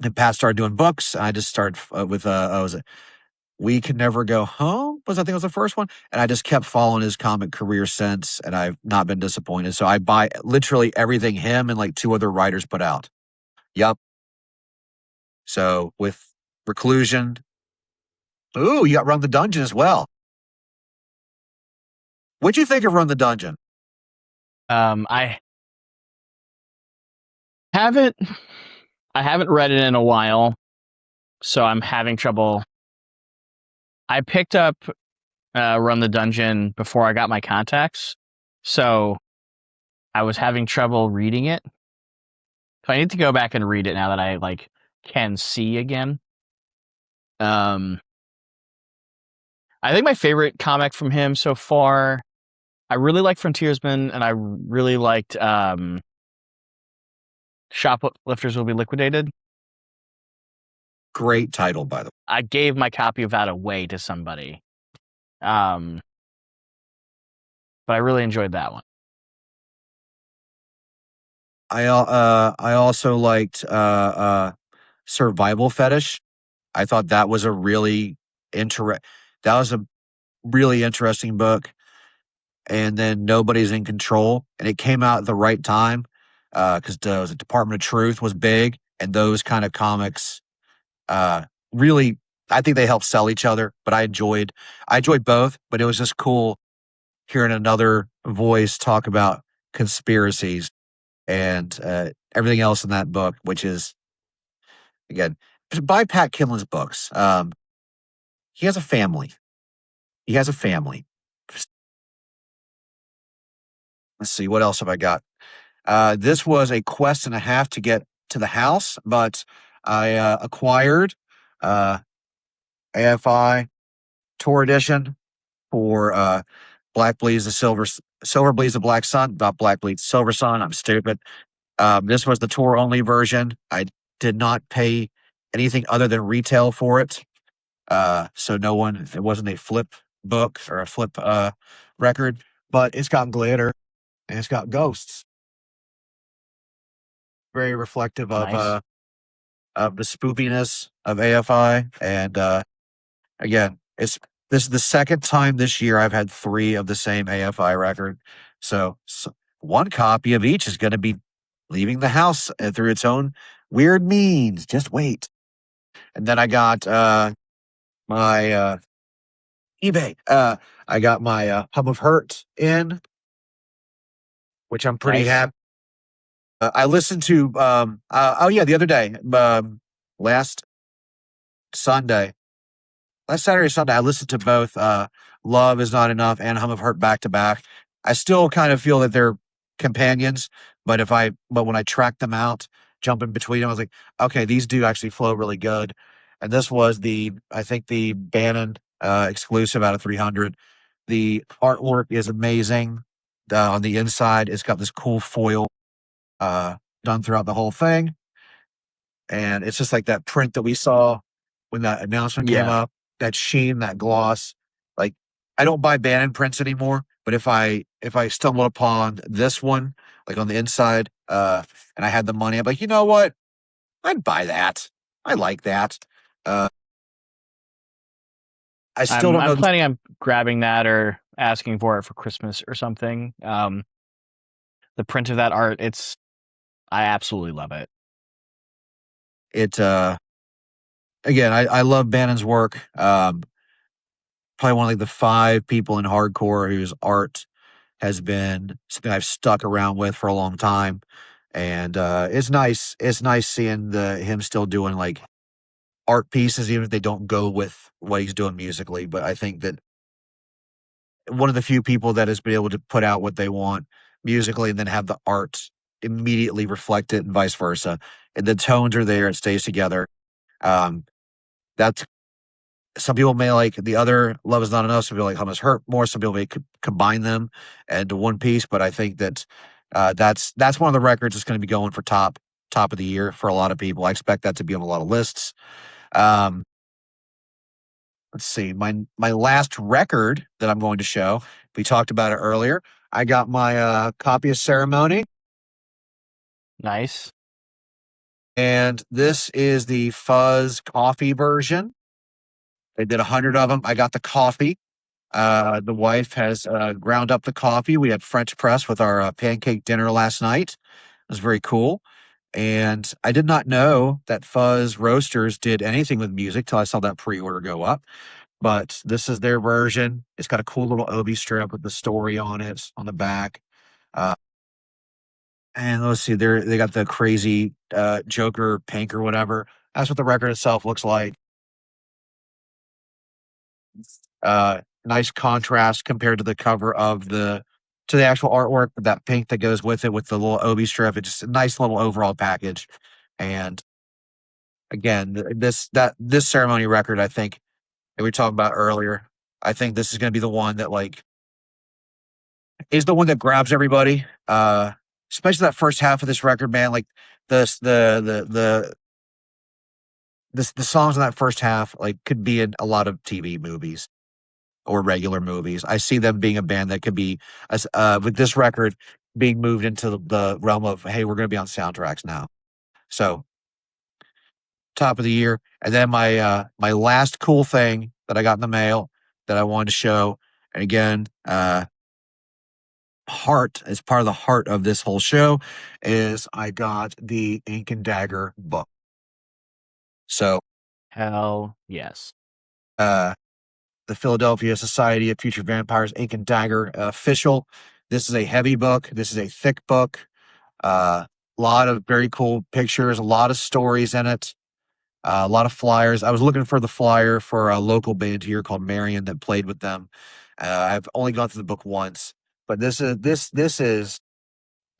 then Pat started doing books. I just started with was it We Can Never Go Home? I think it was the first one, and I just kept following his comic career since, and I've not been disappointed. So I buy literally everything him and like 2 other writers put out. Yep. So with Reclusion, ooh, you got Run the Dungeon as well. What'd you think of Run the Dungeon? I haven't read it in a while, so I'm having trouble. I picked up Run the Dungeon before I got my contacts, so I was having trouble reading it. So I need to go back and read it now that I like can see again. Um, I think my favorite comic from him so far. I really like Frontiersman, and I really liked Shoplifters Will Be Liquidated. Great title, by the way. I gave my copy of that away to somebody, um, but I really enjoyed that one. I also liked Survival Fetish. I thought that was a really that was a really interesting book. And then Nobody's in Control, and it came out at the right time because the Department of Truth was big, and those kind of comics really, I think they help sell each other. But I enjoyed both, but it was just cool hearing another voice talk about conspiracies and everything else in that book, which is again buy Pat Kimlin's books. He has a family. He has a family. Let's see, what else have I got? This was a quest and a half to get to the house, but I acquired uh, AFI Tour Edition for Black Bleeds the Silver Bleeds the Black Sun, not Black Bleeds Silver Sun. I'm stupid. This was the tour only version. I did not pay anything other than retail for it. So it wasn't a flip book or a flip record, but it's got glitter and it's got ghosts. Very reflective Nice. of the spoopiness of AFI. And again, this is the second time this year I've had three of the same AFI record. So one copy of each is going to be leaving the house through its own weird means. Just wait. And then I got my eBay. I got my Hub of Hurt in, which I'm pretty Nice. happy. I listened to oh yeah, the other day, last Sunday, last Saturday, Sunday, I listened to both Love Is Not Enough and Hum of Hurt back to back. I still kind of feel that they're companions, but when I track them out, jumping between them, I was like, okay, these do actually flow really good. And this was I think the Bannon exclusive out of 300. The artwork is amazing. On the inside, it's got this cool foil uh, done throughout the whole thing. And it's just like that print that we saw when that announcement came Yeah. up, that sheen, that gloss. Like, I don't buy Bannon prints anymore, but if I stumbled upon this one, like on the inside, and I had the money, I'm like, you know what? I'd buy that. I like that. Uh, I still don't I'm know. planning on grabbing that or asking for it for Christmas or something. The print of that art, I absolutely love it. It again, I love Bannon's work. Probably one of like the five people in hardcore whose art has been something I've stuck around with for a long time. And it's nice. It's nice seeing him still doing like art pieces, even if they don't go with what he's doing musically. But I think that one of the few people that has been able to put out what they want musically and then have the art immediately reflect it and vice versa. And the tones are there, it stays together. Um, that's Some people may like the other Love Is Not Enough. Some people like How Much Hurt more. Some people may combine them into one piece. But I think that that's one of the records that's going to be going for top of the year for a lot of people. I expect that to be on a lot of lists. Um, let's see. My last record that I'm going to show. We talked about it earlier. I got my copy of Ceremony, Nice. and this is the Fuzz Coffee version. They did 100 of them. I got the coffee. The wife has ground up the coffee. We had French press with our pancake dinner last night. It was very cool. And I did not know that Fuzz Roasters did anything with music till I saw that pre-order go up. But this is their version. It's got a cool little Obi strip with the story on it on the back. Uh, and let's see, they got the crazy Joker pink or whatever. That's what the record itself looks like. Nice contrast compared to the cover of to the actual artwork with that pink that goes with it with the little Obi strip. It's just a nice little overall package. And again, this ceremony record, I think that we talked about earlier. I think this is going to be the one that like is the one that grabs everybody. Especially that first half of this record, man. Like the songs in that first half like could be in a lot of TV movies or regular movies. I see them being a band that could be with this record being moved into the realm of, hey, we're going to be on soundtracks now. So top of the year, and then my last cool thing that I got in the mail that I wanted to show, and again, heart as part of the heart of this whole show is I got the Ink and Dagger book. So Hell yes. uh the Philadelphia Society of Future Vampires Ink and Dagger official. This is a heavy book. This is a thick book. A lot of very cool pictures, a lot of stories in it, a lot of flyers. I was looking for the flyer for a local band here called Marion that played with them. I've only gone through the book once, but this was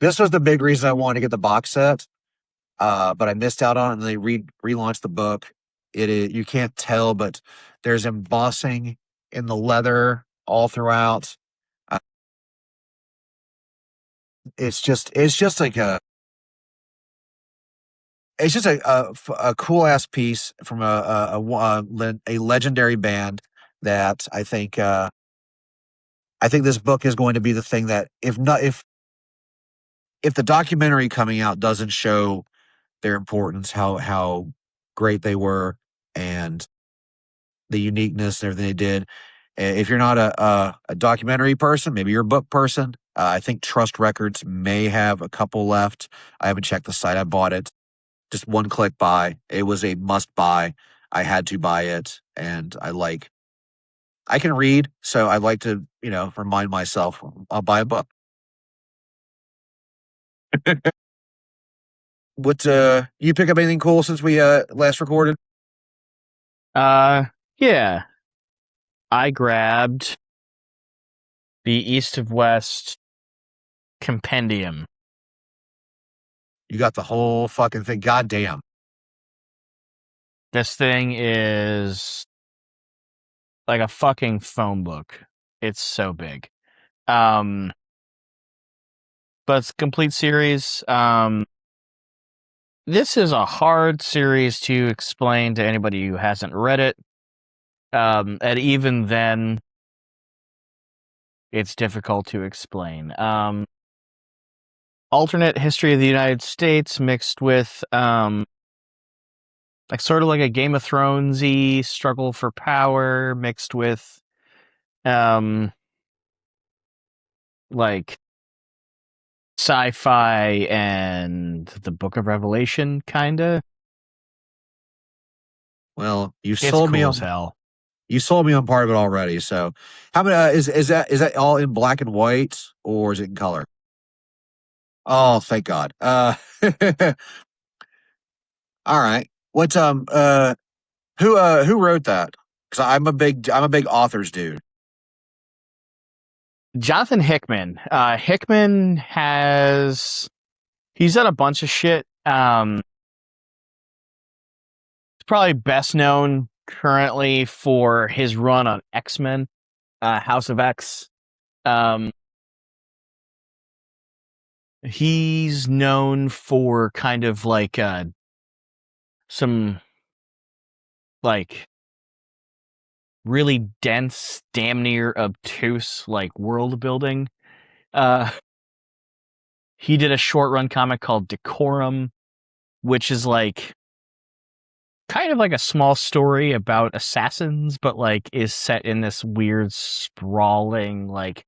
the big reason I wanted to get the box set. But I missed out on it, and they relaunched the book. It is, you can't tell, but there's embossing in the leather all throughout. Uh, it's just like a cool ass piece from a legendary band that I think this book is going to be the thing that if the documentary coming out doesn't show their importance, how great they were, and the uniqueness and everything they did. If you're not a documentary person, maybe you're a book person. I think Trust Records may have a couple left. I haven't checked the site. I bought it. Just one click buy. It was a must buy. I had to buy it. And I can read. So I like to, remind myself I'll buy a book. You pick up anything cool since we last recorded? Uh, yeah. I grabbed the East of West compendium. You got the whole fucking thing. Goddamn. This thing is like a fucking phone book. It's so big. But it's a complete series. This is a hard series to explain to anybody who hasn't read it. And even then, it's difficult to explain. Alternate history of the United States mixed with like sort of like a Game of Thrones-y struggle for power mixed with like sci-fi and the Book of Revelation kinda. Well, It's cool as hell. you sold me on part of it already. So, how many is that all in black and white or is it in color? Oh, thank God. All right. Who wrote that? Because I'm a big authors dude. Jonathan Hickman. He's done a bunch of shit. He's probably best known currently for his run on X-Men, House of X. He's known for kind of like some like really dense, damn near obtuse like world building. Uh, he did a short run comic called Decorum, which is like kind of like a small story about assassins, but like is set in this weird sprawling like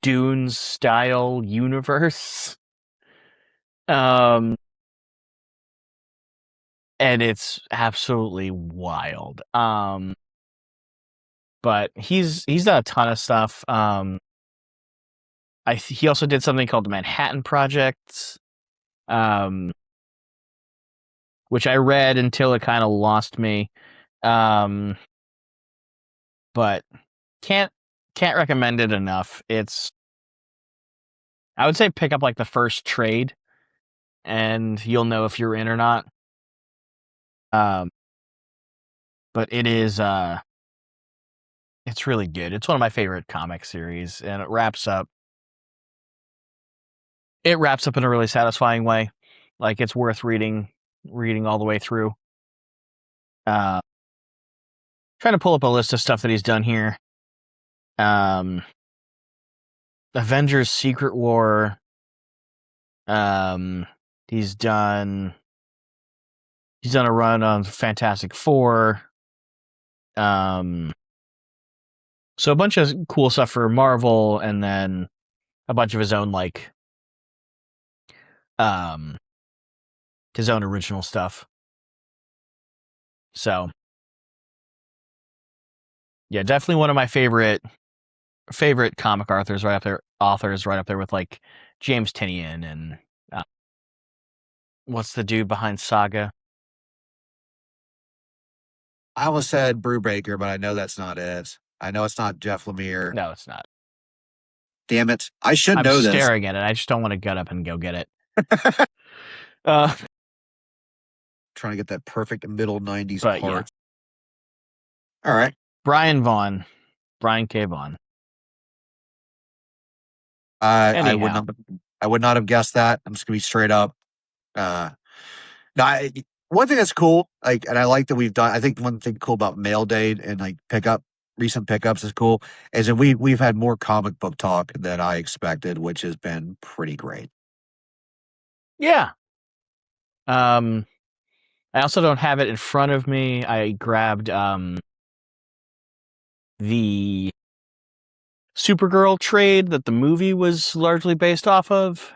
Dune style universe. Um and it's absolutely wild. But he's done a ton of stuff. He also did something called the Manhattan Project, um, which I read until it kind of lost me. But can't recommend it enough. I would say pick up like the first trade. and you'll know if you're in or not. Um, but it's really good. It's one of my favorite comic series, and it wraps up in a really satisfying way. Like, it's worth reading all the way through. Trying to pull up a list of stuff that he's done here. Avengers Secret War. He's done a run on Fantastic Four. So a bunch of cool stuff for Marvel, and then a bunch of his own, like, his own original stuff. So, yeah, definitely one of my favorite comic authors right up there with, like, James Tynion and what's the dude behind Saga? I almost said Brubaker, but I know that's not it. I know it's not Jeff Lemire. No, it's not. Damn it. I should I'm know this. staring at it. I just don't want to get up and go get it. uh, Trying to get that perfect middle 90s But, part. All right. Brian K. Vaughan. I would not have guessed that. I'm just gonna be straight up. No, one thing that's cool, like, and I like that we've done. I think one thing cool about mail date and like recent pickups is cool, is that we've had more comic book talk than I expected, which has been pretty great. Yeah. I also don't have it in front of me. I grabbed the Supergirl trade that the movie was largely based off of.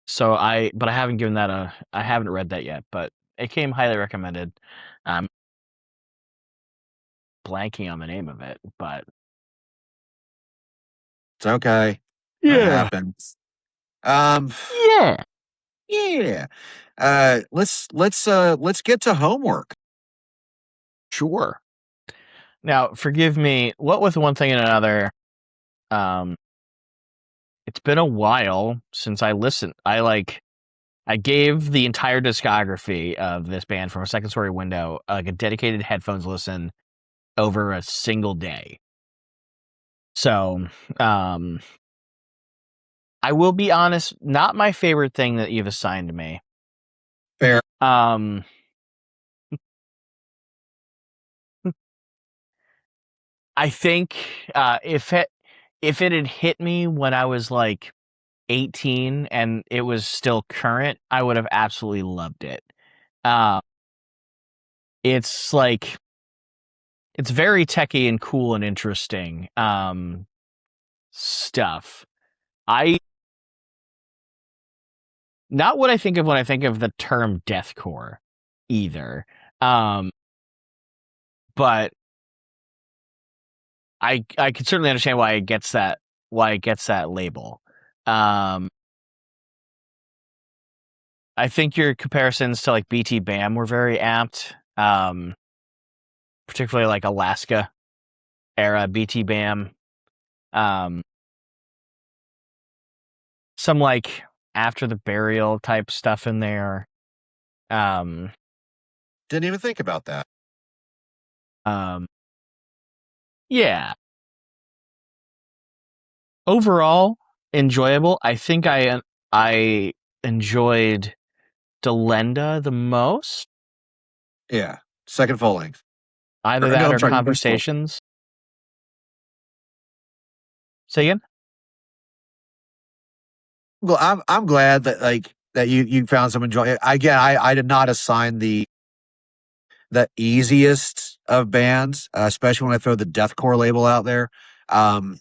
So I haven't given that I haven't read that yet, but it came highly recommended. Blanking on the name of it, but It's okay. yeah, That happens. yeah, Yeah. Let's get to homework. sure. Now, forgive me. What with one thing and another, it's been a while since I listened. I gave the entire discography of this band from a Second Story Window, like, a dedicated headphones listen over a single day. So, I will be honest, not my favorite thing that you've assigned to me. Fair. I think if it had hit me when I was like 18 and it was still current, I would have absolutely loved it. It's like, it's very techy and cool and interesting stuff. Not what I think of when I think of the term deathcore either. But I can certainly understand why it gets that label. I think your comparisons to, like, BT Bam were very apt. Particularly like Alaska era BT Bam. Some, like, After the Burial type stuff in there. Didn't even think about that. Yeah. Overall, enjoyable. I think I enjoyed Delenda the most. Yeah. Second full length. Either that or Conversations. Say again? Well, I'm glad that, like, that you found some enjoyment. Again, I did not assign the easiest of bands, especially when I throw the deathcore label out there, because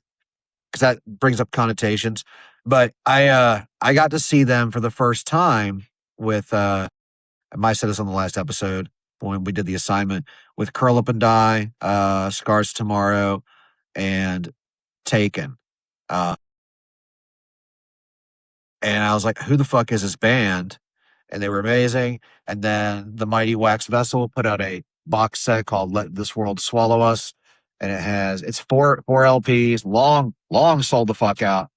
that brings up connotations. But I got to see them for the first time with I might have said this on the last episode when we did the assignment, with Curl Up and Die, Scars Tomorrow, and Taken. And I was like, who the fuck is this band? And they were amazing. And then the Mighty Wax Vessel put out a box set called Let This World Swallow Us. And it's four LPs, long sold the fuck out.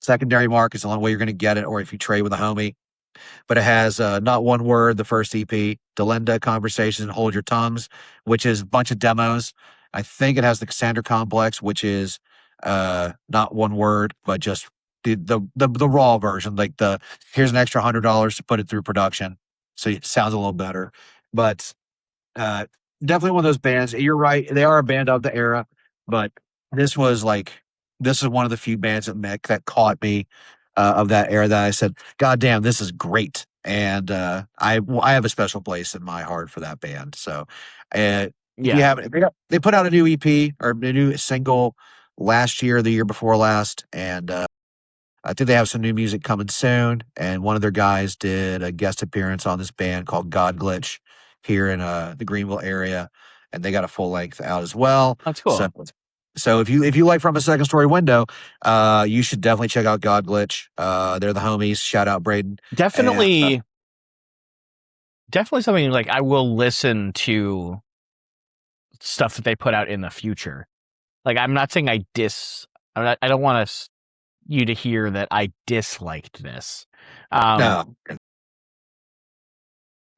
Secondary market is the only way you're going to get it, or if you trade with a homie. But it has Not One Word, the first EP, Delinda, Conversations, and Hold Your Tongues, which is a bunch of demos. I think it has the Cassandra Complex, which is not one word, but just the raw version. Like here's an extra $100 to put it through production, so it sounds a little better. But uh, definitely one of those bands. You're right; they are a band of the era, but this was like this is one of the few bands that caught me of that era that I said, "God damn, this is great." And I have a special place in my heart for that band. So, if you Yeah, haven't, they put out a new EP or a new single last year, or the year before last, and I think they have some new music coming soon. And one of their guys did a guest appearance on this band called God Glitch here in the Greenville area, and they got a full length out as well. that's So, cool. if you like From a Second Story Window, you should definitely check out God Glitch. They're the homies. Shout out Braden. And Definitely something like I will listen to stuff that they put out in the future. Like I'm not saying I don't want you to hear that I disliked this, no,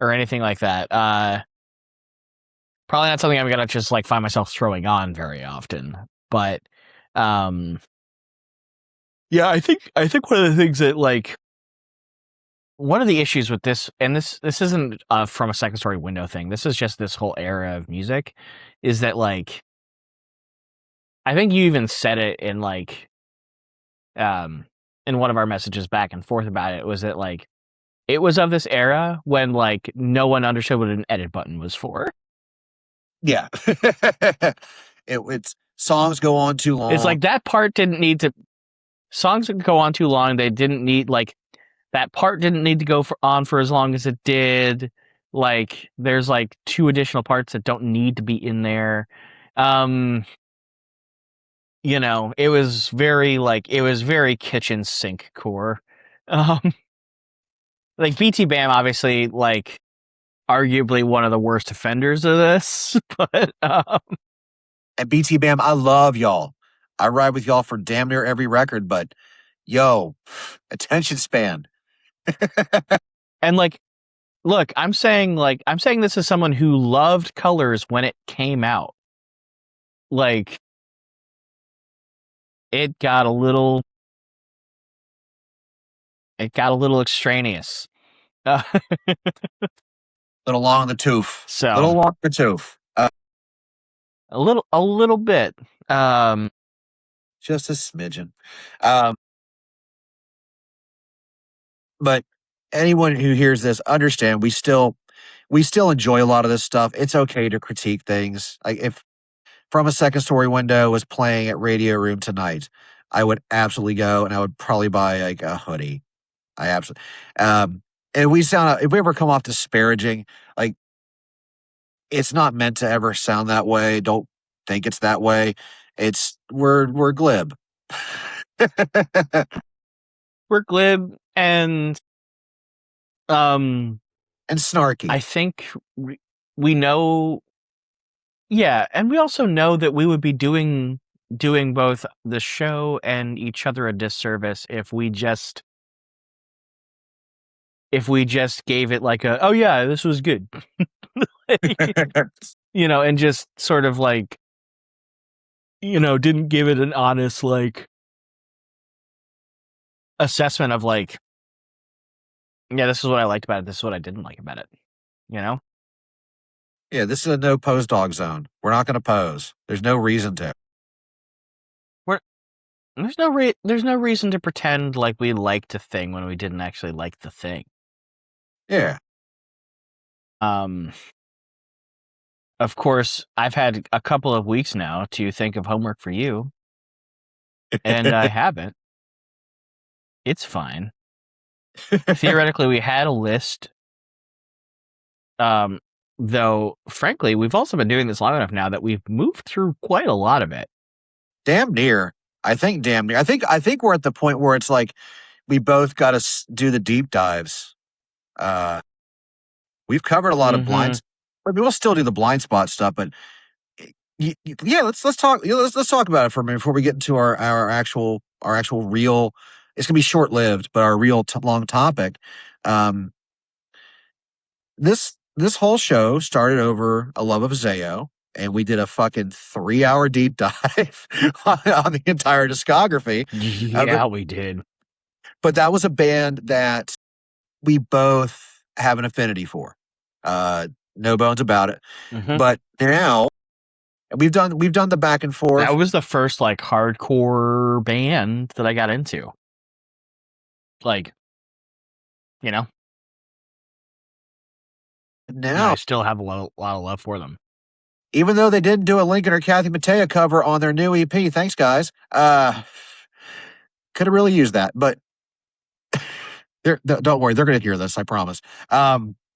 or anything like that. Probably not something I'm gonna just like find myself throwing on very often. But, um, yeah, I think one of the things that like one of the issues with this, and this isn't from a second story window thing. This is just this whole era of music, is that like I think you even said it in like in one of our messages back and forth about it, was that like it was of this era when like no one understood what an edit button was for. yeah, it's songs go on too It's long. like that part didn't need to songs that go on too long. They didn't need like that part didn't need to go on for as long as it did. Like there's like 2 additional parts that don't need to be in there. Um, it was very kitchen sink core. Um, like BT Bam obviously like arguably one of the worst offenders of this, but And BT Bam, I love y'all. I ride with y'all for damn near every record, but yo, attention span. and like look, I'm saying this as someone who loved Colors when it came out. Like it got a little extraneous. Uh, Little long in the tooth. so Little long in the tooth. a little bit. Um, Just a smidgen. Um, but anyone who hears this, understand we still enjoy a lot of this stuff. It's okay to critique things. Like if From a Second Story Window was playing at Radio Room tonight, I would absolutely go and I would probably buy like a hoodie. I absolutely. And if we ever come off disparaging, like it's not meant to ever sound that way. Don't think it's that way. We're glib. we're glib and um, And snarky. I think we know. Yeah, and we also know that we would be doing both the show and each other a disservice if we just gave it like a, oh yeah, this was good. And just sort of like, didn't give it an honest like assessment of like, yeah, this is what I liked about it, this is what I didn't like about it. Yeah, this is a no pose dog zone. We're not going to pose. There's no reason to. We're there's no reason to pretend like we liked a thing when we didn't actually like the thing. Yeah. Of course, I've had a couple of weeks now to think of homework for you, and I haven't. It's fine. Theoretically, we had a list. Though, frankly, we've also been doing this long enough now that we've moved through quite a lot of it. Damn near. I think damn near. I think we're at the point where it's like we both got to do the deep dives. We've covered a lot of blinds. I mean, we'll still do the blind spot stuff, but yeah, let's talk. Let's talk about it for a minute before we get into our actual our actual real. It's gonna be short lived, but our real long topic. Um, this whole show started over a love of Zayo, and we did a fucking 3 hour deep dive on the entire discography of it. Yeah, we did. But that was a band that we both have an affinity for. No bones about it. Mm-hmm. But now we've done the back and That forth. was the first like hardcore band that I got into. Like, you know, and Now, I still have a lot of love for them. even though they didn't do a Lincoln or Kathy Mattea cover on their new EP, thanks guys. Could have really used that, but don't worry, they're going to hear this. I promise.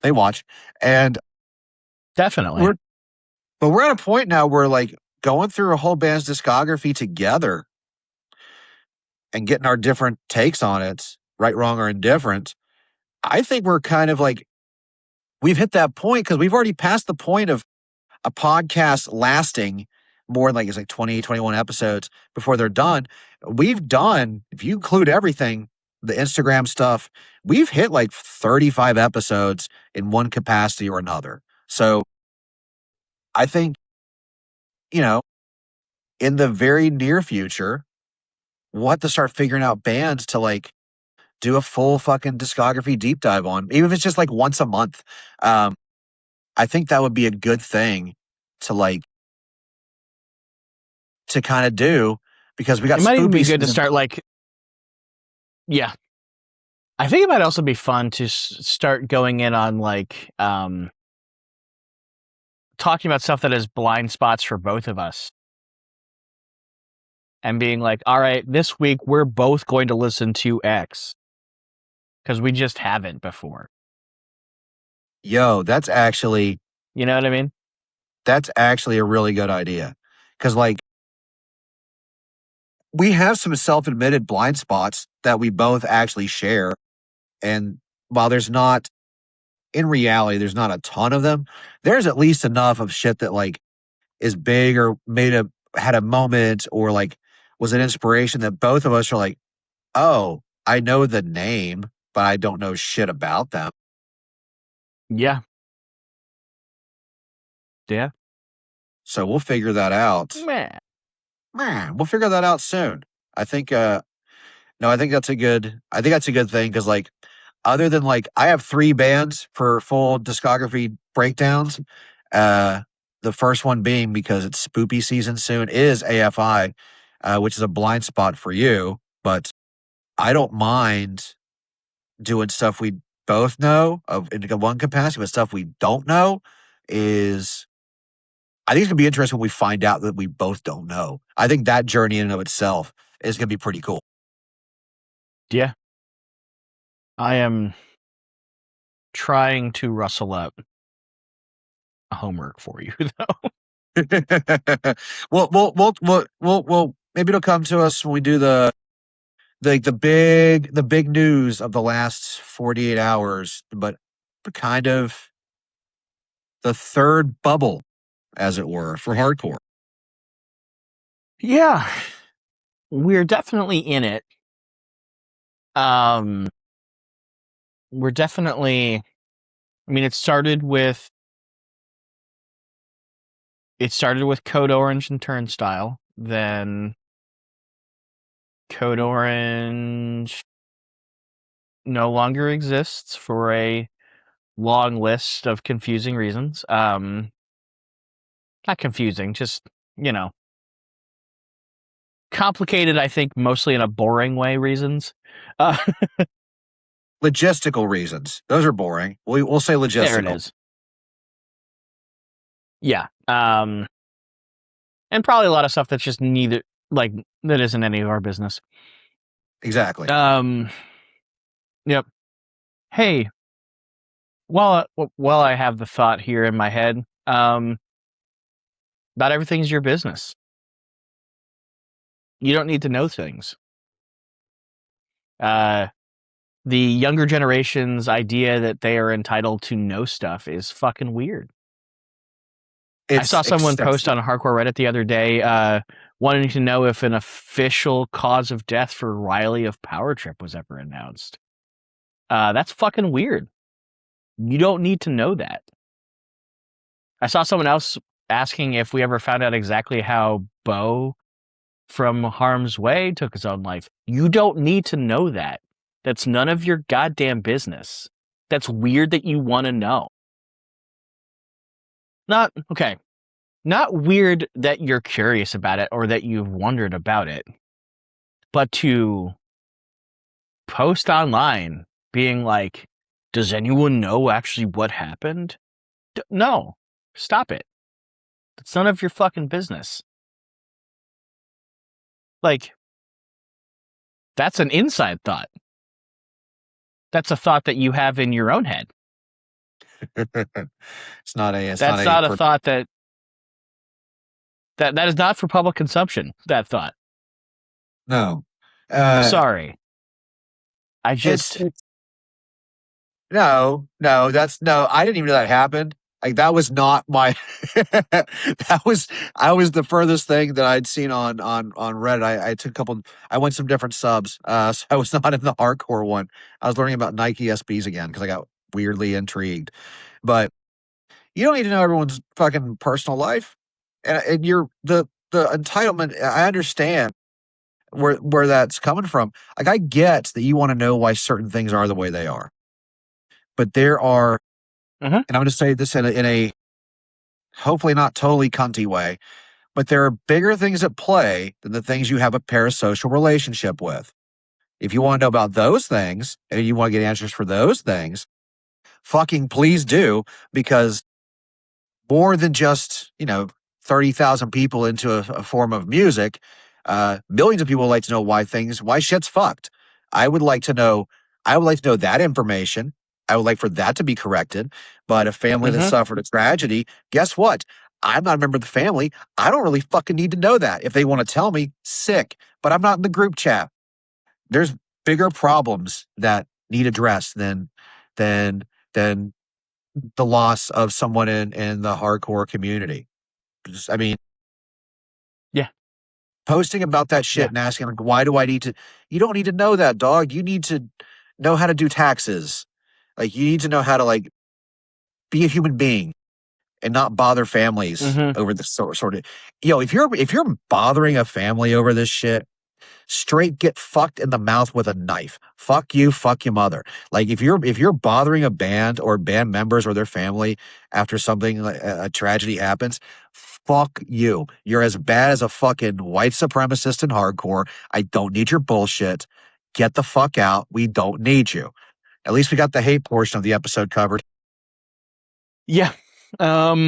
They watch, and Definitely. we're at a point now where like going through a whole band's discography together and getting our different takes on it, right, wrong, or indifferent. I think we're kind of like we've hit that point because we've already passed the point of a podcast lasting more than like it's like 20, 21 episodes before they're done. We've done, if you include everything, the Instagram stuff, we've hit like 35 episodes in one capacity or another. So I think, you know, in the very near future, we'll have to start figuring out bands to like do a full fucking discography deep dive on, even if it's just like once a month. I think that would be a good thing to like to kind of do because we got It might even be spoopy good to season. start like, yeah. I think it might also be fun to start going in on like talking about stuff that is blind spots for both of us. And being like, all right, this week we're both going to listen to X. Because we just haven't before. Yo, that's actually You know what I mean? a really good idea. Cause like we have some self-admitted blind spots that we both actually share. And while there's not in reality, there's not a ton of them, there's at least enough of shit that like is big or had a moment or like was an inspiration that both of us are like, oh, I know the name, but I don't know shit about them. Yeah. Yeah. So we'll figure that out. Man. Man, we'll figure that out soon. I think no, I think that's a good thing because like other than like I have 3 bands for full discography breakdowns. Uh the first one being because it's spoopy season soon is AFI, which is a blind spot for you, but I don't mind doing stuff we both know of in one capacity, but stuff we don't know is I think it's gonna be interesting when we find out that we both don't know. I think that journey in and of itself is gonna be pretty cool. Yeah. I am trying to rustle up a homework for you, though. Well, maybe it'll come to us when we do the big news of the last 48 hours, but kind of the third bubble, as it were, for hardcore. Yeah. We're definitely in it. We're definitely I mean it started with Code Orange and Turnstile, then Code Orange no longer exists for a long list of confusing reasons. Not confusing, just, you know, complicated, I think, mostly in a boring way reasons. Uh, Logistical reasons. Those are boring. We'll say there it logistical. is. Yeah. And probably a lot of stuff that's just neither, like, that isn't any of our business. Exactly. Yep. Hey, while I have the thought here in my head, not everything's your business. You don't need to know things. The younger generation's idea that they are entitled to know stuff is fucking weird. I It's saw someone post excessive. on Hardcore Reddit the other day, wanting to know if an official cause of death for Riley of Power Trip was ever announced. That's fucking weird. You don't need to know that. I saw someone else asking if we ever found out exactly how Bo from Harm's Way took his own life. You don't need to know that. That's none of your goddamn business. That's weird that you want to know. Not weird that you're curious about it or that you've wondered about it, but to post online being like, does anyone know actually what happened? No, stop it. It's none of your fucking business. Like, that's an inside thought. That's a thought that you have in your own head. It's not a. It's That's not a thought that is not for public consumption. That thought. No. Sorry. I just. No. That's no. I didn't even know that happened. Like that was not my. That was. I was the furthest thing that I'd seen on Reddit. I took a couple. I went some different subs. So I was not in the hardcore one. I was learning about Nike SBs again because I got weirdly intrigued. But you don't need to know everyone's fucking personal life, and you're the entitlement. I understand where that's coming from. Like I get that you want to know why certain things are the way they are, but there are, and I'm going to say this in a hopefully not totally cunty way, but there are bigger things at play than the things you have a parasocial relationship with. If you want to know about those things and you want to get answers for those things, fucking please do, because more than just, 30,000 people into a form of music, millions of people like to know why shit's fucked. I would like to know, that information. I would like for that to be corrected. But a family that suffered a tragedy, guess what? I'm not a member of the family. I don't really fucking need to know that. If they want to tell me, sick, but I'm not in the group chat. There's bigger problems that need addressed than, than the loss of someone in the hardcore community. I mean, Yeah. posting about that shit and asking, like, why do I need to? You don't need to know that, dog. You need to know how to do taxes. Like, you need to know how to, like, be a human being and not bother families over this sort of. If you're bothering a family over this shit, straight get fucked in the mouth with a knife. Fuck you, fuck your mother. Like if you're bothering a band or band members or their family after something like a tragedy happens, fuck you. You're as bad as a fucking white supremacist and hardcore. I don't need your bullshit. Get the fuck out. We don't need you. At least we got the hate portion of the episode covered. Yeah. All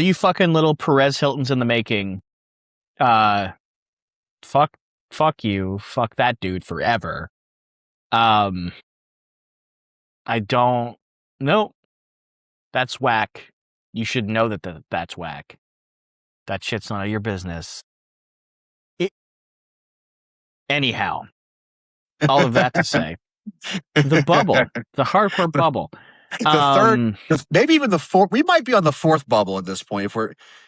you fucking little Perez Hiltons in the making. Fuck you. Fuck that dude forever. I don't. Nope. That's whack. You should know that's whack. That shit's none of your business. Anyhow, all of that to say, the bubble, the hardcore bubble. The third, maybe even the fourth. We might be on the fourth bubble at this point.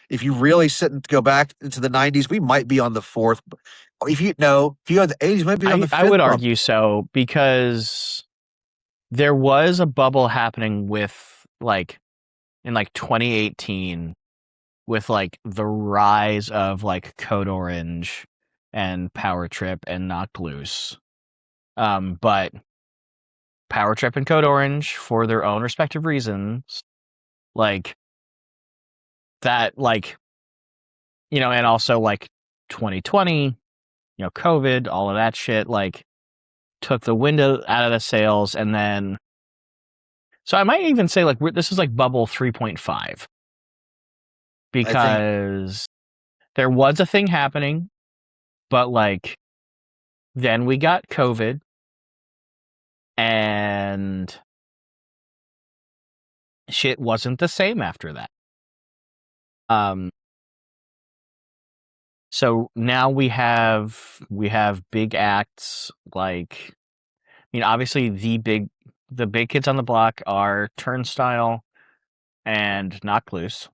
If you really sit and go back into the '90s, we might be on the fourth. If you go to the '80s, might be on the fifth. I would bubble. argue so, because there was a bubble happening with in 2018 with the rise of Code Orange and Power Trip and Knocked Loose. But Power Trip and Code Orange, for their own respective reasons, that, and also 2020, COVID, all of that shit, took the window out of the sails. And then, so I might even say this is bubble 3.5, because there was a thing happening, but then we got COVID, and shit wasn't the same after that. So now we have big acts obviously the big kids on the block are Turnstile and Knocked Loose.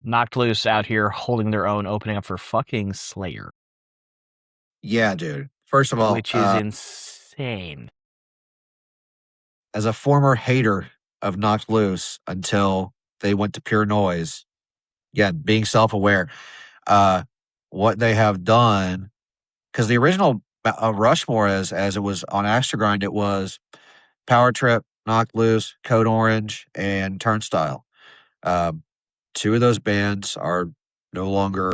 Knocked Loose out here holding their own, opening up for fucking Slayer, Yeah, dude. First of all, which is insane. as a former hater of Knocked Loose until they went to Pure Noise, again, being self aware, uh, what they have done, because the original Rushmore, as it was on Astrogrind, it was Power Trip, Knocked Loose, Code Orange, and Turnstile. Um, two of those bands are no longer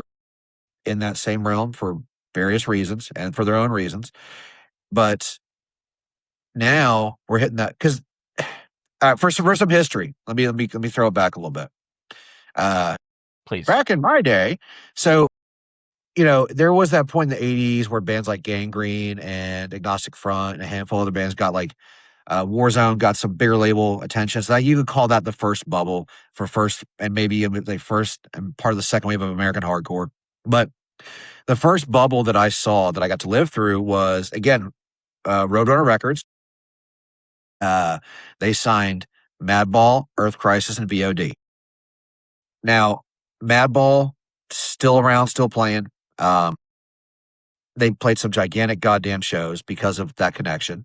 in that same realm for various reasons and for their own reasons. But now we're hitting that because for some history, let me throw it back a little bit. Uh, Please. Back in my day, so there was that point in the '80s where bands like Gangrene and Agnostic Front and a handful of other bands got like Warzone got some bigger label attention. So that you could call that the first bubble for first and maybe the first and part of the second wave of American hardcore. But the first bubble that I saw that I got to live through was again Roadrunner Records. Uh, they signed Madball, Earth Crisis, and VOD. Now, Madball still around, still playing. Um, they played some gigantic goddamn shows because of that connection.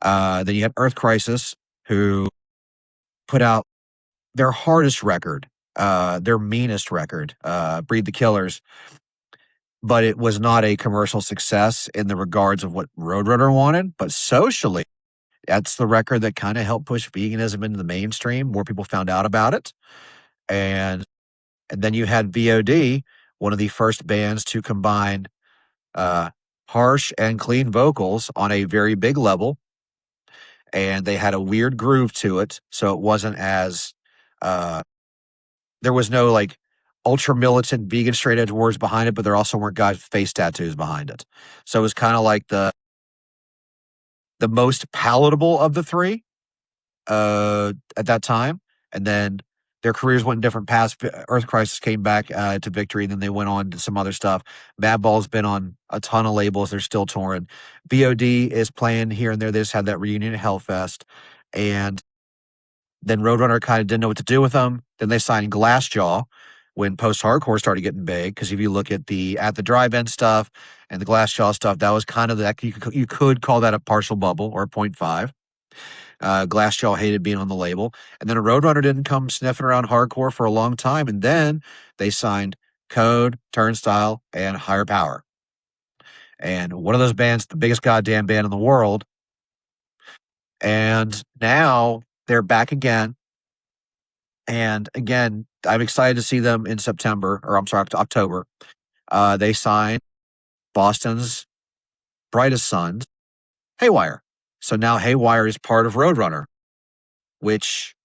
Then you had Earth Crisis, who put out their hardest record, their meanest record, Breed the Killers, but it was not a commercial success in the regards of what Roadrunner wanted, but socially, that's the record that kind of helped push veganism into the mainstream. More people found out about it. And then you had VOD, one of the first bands to combine uh, harsh and clean vocals on a very big level. And they had a weird groove to it. So it wasn't as, uh, there was no like ultra militant vegan straight edge words behind it, but there also weren't guys with face tattoos behind it. So it was kind of like the most palatable of the three at that time. And then their careers went in different paths. Earth Crisis came back to victory, and then they went on to some other stuff. Madball's been on a ton of labels. They're still touring. VOD is playing here and there. They just had that reunion at Hellfest. And then Roadrunner kind of didn't know what to do with them. Then they signed Glassjaw when post-hardcore started getting big. Because if you look at the drive-in stuff and the Glassjaw stuff, that was kind of that you could call that a partial bubble or a 0.5. Glassjaw hated being on the label. And then a Roadrunner didn't come sniffing around hardcore for a long time. And then they signed Code, Turnstile, and Higher Power. And one of those bands, the biggest goddamn band in the world. And now they're back again. And again, I'm excited to see them in September, or I'm sorry, October. They signed Boston's brightest sons, Haywire. So now Haywire is part of Roadrunner, which,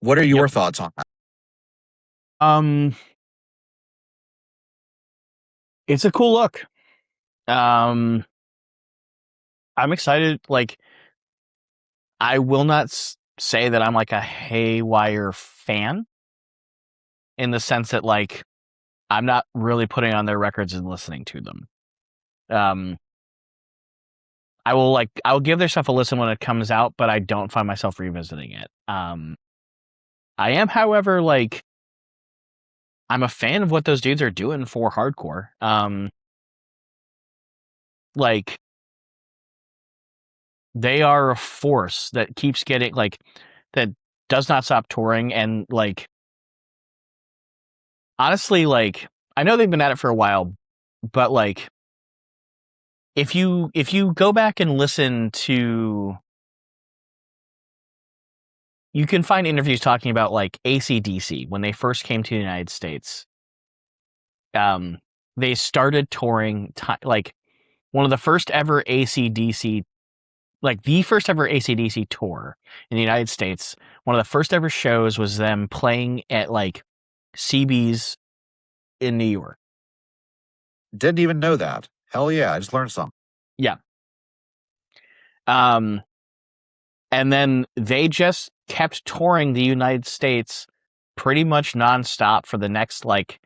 what are your Yep. thoughts on that? It's a cool look. I'm excited. Like, I will not say that I'm like a Haywire fan in the sense that like I'm not really putting on their records and listening to them. Um, I will give their stuff a listen when it comes out, but I don't find myself revisiting it. I am, however, like I'm a fan of what those dudes are doing for hardcore. Like they are a force that keeps getting like that does not stop touring and like honestly like I know they've been at it for a while, but like if you go back and listen to you can find interviews talking about like AC/DC when they first came to the United States. They started touring like one of the first ever AC/DC, like the first ever AC/DC tour in the United States. One of the first ever shows was them playing at like CB's in New York. Didn't even know that. Hell yeah, I just learned something. Yeah. And then they just kept touring the United States pretty much nonstop for the next like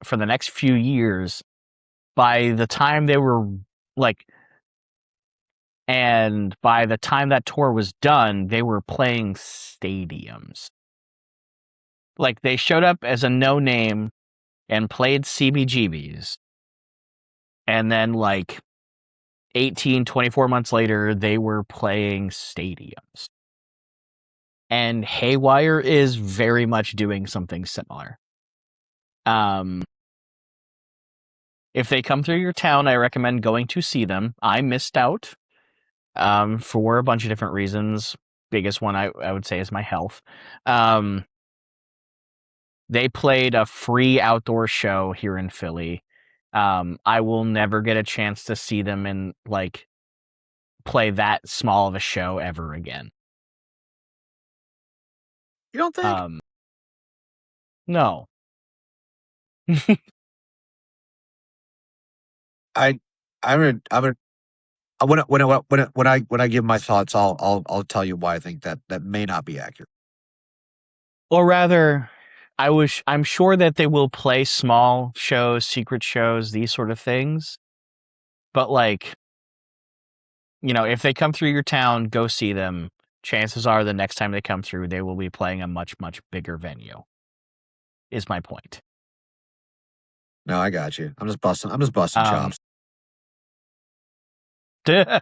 for the next few years. By the time they were like, and by the time that tour was done, they were playing stadiums. Like they showed up as a no name and played CBGBs, and then like 18, 24 months later, they were playing stadiums. And Haywire is very much doing something similar. If they come through your town, I recommend going to see them. I missed out for a bunch of different reasons. Biggest one I would say is my health. They played a free outdoor show here in Philly. I will never get a chance to see them and like play that small of a show ever again. You don't think? No. I I'm gonna when I give my thoughts, I'll tell you why I think that may not be accurate. Or rather, I'm sure that they will play small shows, secret shows, these sort of things. But like, if they come through your town, go see them. Chances are the next time they come through, they will be playing a much, much bigger venue. Is my point. No, I got you. I'm just busting chops. And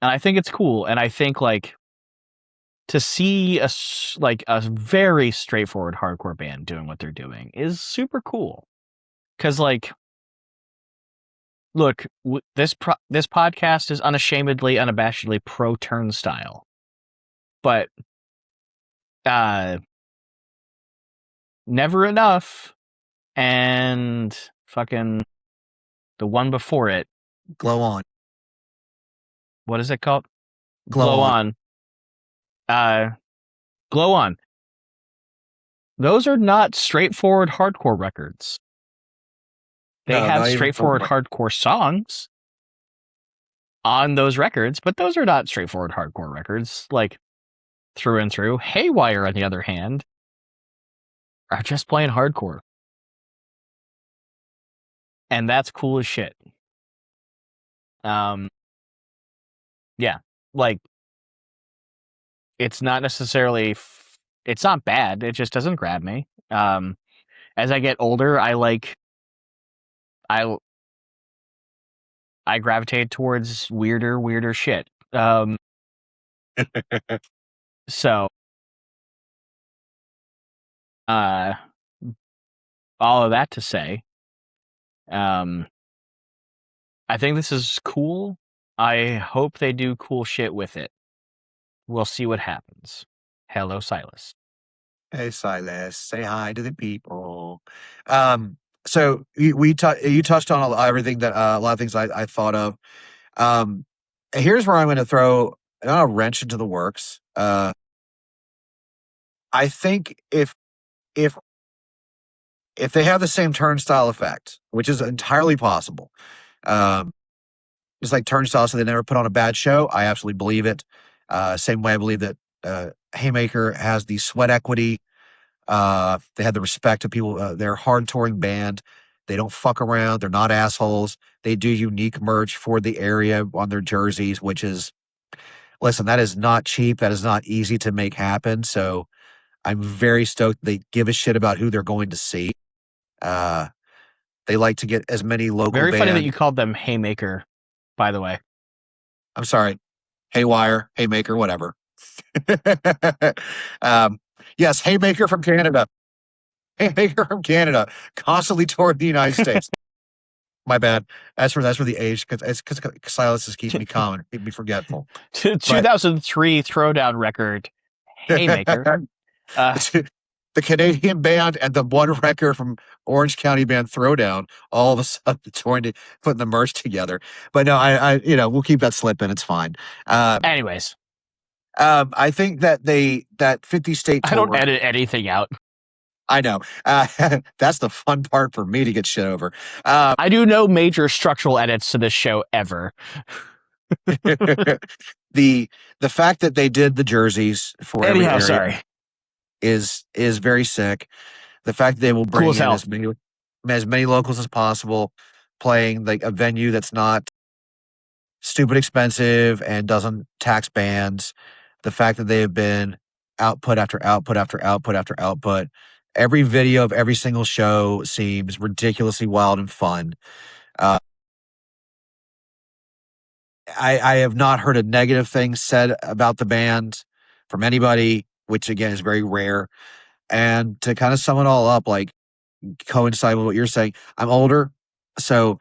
I think it's cool. And I think like to see a very straightforward hardcore band doing what they're doing is super cool. Because like, look, this podcast is unashamedly, unabashedly pro Turnstile, but Never Enough and fucking the one before it. Glow on. What is it called? Glow on. Glow On. Those are not straightforward hardcore records. They No, have not even straightforward somewhat. hardcore songs on those records, but those are not straightforward hardcore records, like through and through. Haywire, on the other hand, are just playing hardcore. And that's cool as shit. Yeah, like it's not necessarily it's not bad, it just doesn't grab me. As I get older, I gravitate towards weirder shit. So all of that to say, I think this is cool. I hope they do cool shit with it. We'll see what happens. Hello, Silas. Hey, Silas, say hi to the people. So you touched on everything that a lot of things I thought of. Um, Here's where I'm going to throw not a wrench into the works. I think if if they have the same turnstile effect, which is entirely possible, um, just like turnstile, so they never put on a bad show. I absolutely believe it. Same way I believe that Haymaker has the sweat equity. They have the respect of people. They're a hard touring band. They don't fuck around. They're not assholes. They do unique merch for the area on their jerseys, which is, listen, that is not cheap. That is not easy to make happen. So I'm very stoked they give a shit about who they're going to see. Uh, they like to get as many local Very funny that bands. you called them Haymaker, by the way. I'm sorry, Haywire, Haymaker, whatever. Yes, Haymaker from Canada. Haymaker from Canada, constantly toured the United States. My bad. That's for the age, because Silas is keeping me calm and keeping me forgetful. 2003 Throwdown record, Haymaker. The Canadian band and the one record from Orange County band Throwdown, all of a sudden joined, putting the merch together. But no, I we'll keep that slipping. It's fine. Anyways, I think that 50 state I tour. don't edit anything out. I know. That's the fun part for me to get shit over. I do no major structural edits to this show ever. The fact that they did the jerseys for every area sorry. is very sick. The fact that they will bring Cool as in hell. as many locals as possible, playing like a venue that's not stupid expensive and doesn't tax bands. The fact that they have been output after output after output after output. Every video of every single show seems ridiculously wild and fun. Uh, I have not heard a negative thing said about the band from anybody, which again is very rare. And to kind of sum it all up, like coincide with what you're saying, I'm older, so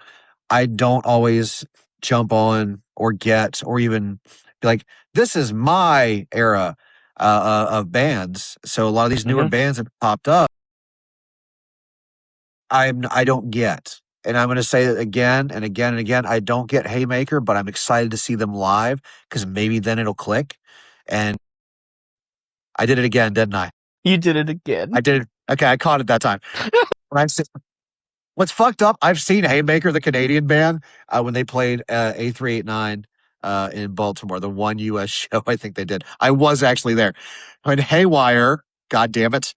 I don't always jump on or get or even be like, this is my era of bands. So a lot of these newer Hmm. bands that popped up, I don't get. And I'm going to say it again and again and again. I don't get Haymaker, but I'm excited to see them live because maybe then it'll click. And I did it again, didn't I? You did it again. I did it. Okay, I caught it that time. When I What's fucked up, I've seen Haymaker, the Canadian band, when they played A389 in Baltimore, the one US show I think they did. I was actually there. When Haywire, God damn it.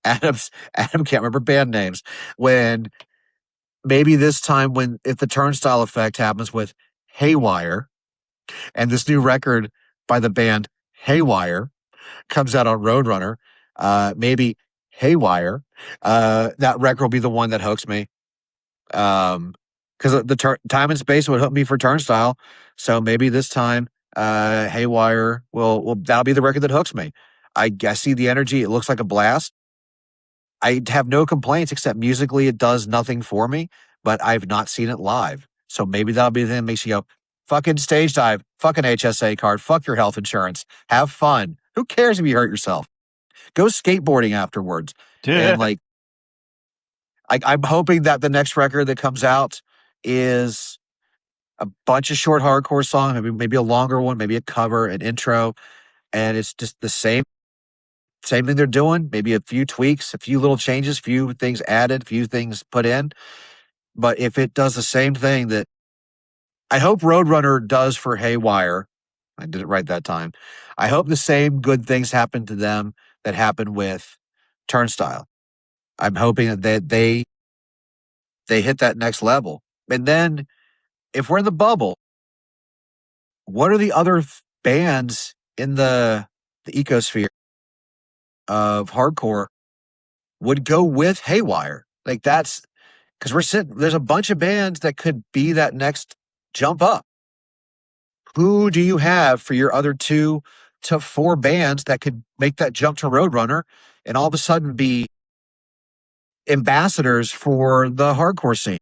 Adam can't remember band names. When maybe this time when if the turnstile effect happens with Haywire and this new record by the band Haywire comes out on Roadrunner, maybe Haywire, that record will be the one that hooks me. Because the time and space would hook me for Turnstile, so maybe this time, Haywire will that'll be the record that hooks me. I see the energy; it looks like a blast. I have no complaints except musically, it does nothing for me. But I've not seen it live, so maybe that'll be the thing that makes you go, "Fucking stage dive, fucking HSA card, fuck your health insurance, have fun. Who cares if you hurt yourself? Go skateboarding afterwards." And like I'm hoping that the next record that comes out is a bunch of short hardcore songs, maybe a longer one, maybe a cover, an intro, and it's just the same thing they're doing. Maybe a few tweaks, a few little changes, few things added, few things put in. But if it does the same thing that I hope Roadrunner does for Haywire, I did it right that time. I hope the same good things happen to them that happened with Turnstile. I'm hoping that they hit that next level. And then if we're in the bubble, what are the other bands in the ecosphere of hardcore would go with Haywire? Like that's because there's a bunch of bands that could be that next jump up. Who do you have for your other 2 to 4 bands that could make that jump to Roadrunner and all of a sudden be ambassadors for the hardcore scene?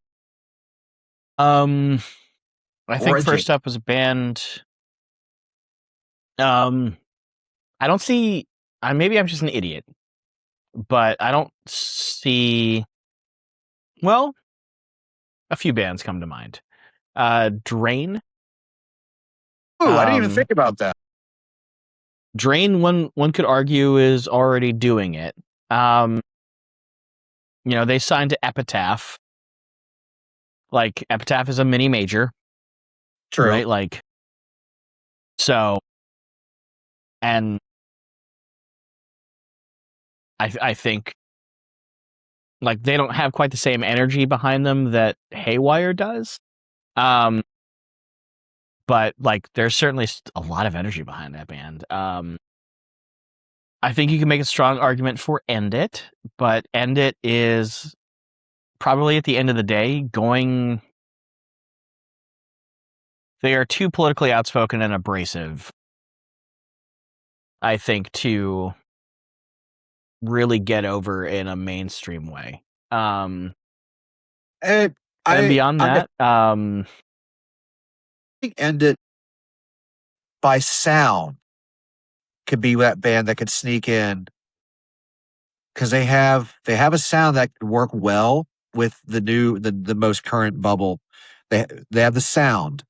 Um, I Or think a first up was a band. Um, I don't see. Maybe I'm just an idiot, but I don't see. Well, a few bands come to mind. Drain. Ooh, I didn't even Um, think about that. Drain. One could argue is already doing it. Um, they signed to Epitaph. Like Epitaph is a mini major, True. right? Like so, and I think like they don't have quite the same energy behind them that Haywire does. Um, but like there's certainly a lot of energy behind that band. I think you can make a strong argument for End It, but End It is probably at the end of the day going. They are too politically outspoken and abrasive, I think, to really get over in a mainstream way. And And I beyond I that, think End It by sound could be that band that could sneak in because they have a sound that could work well with the most current bubble. They have the sound,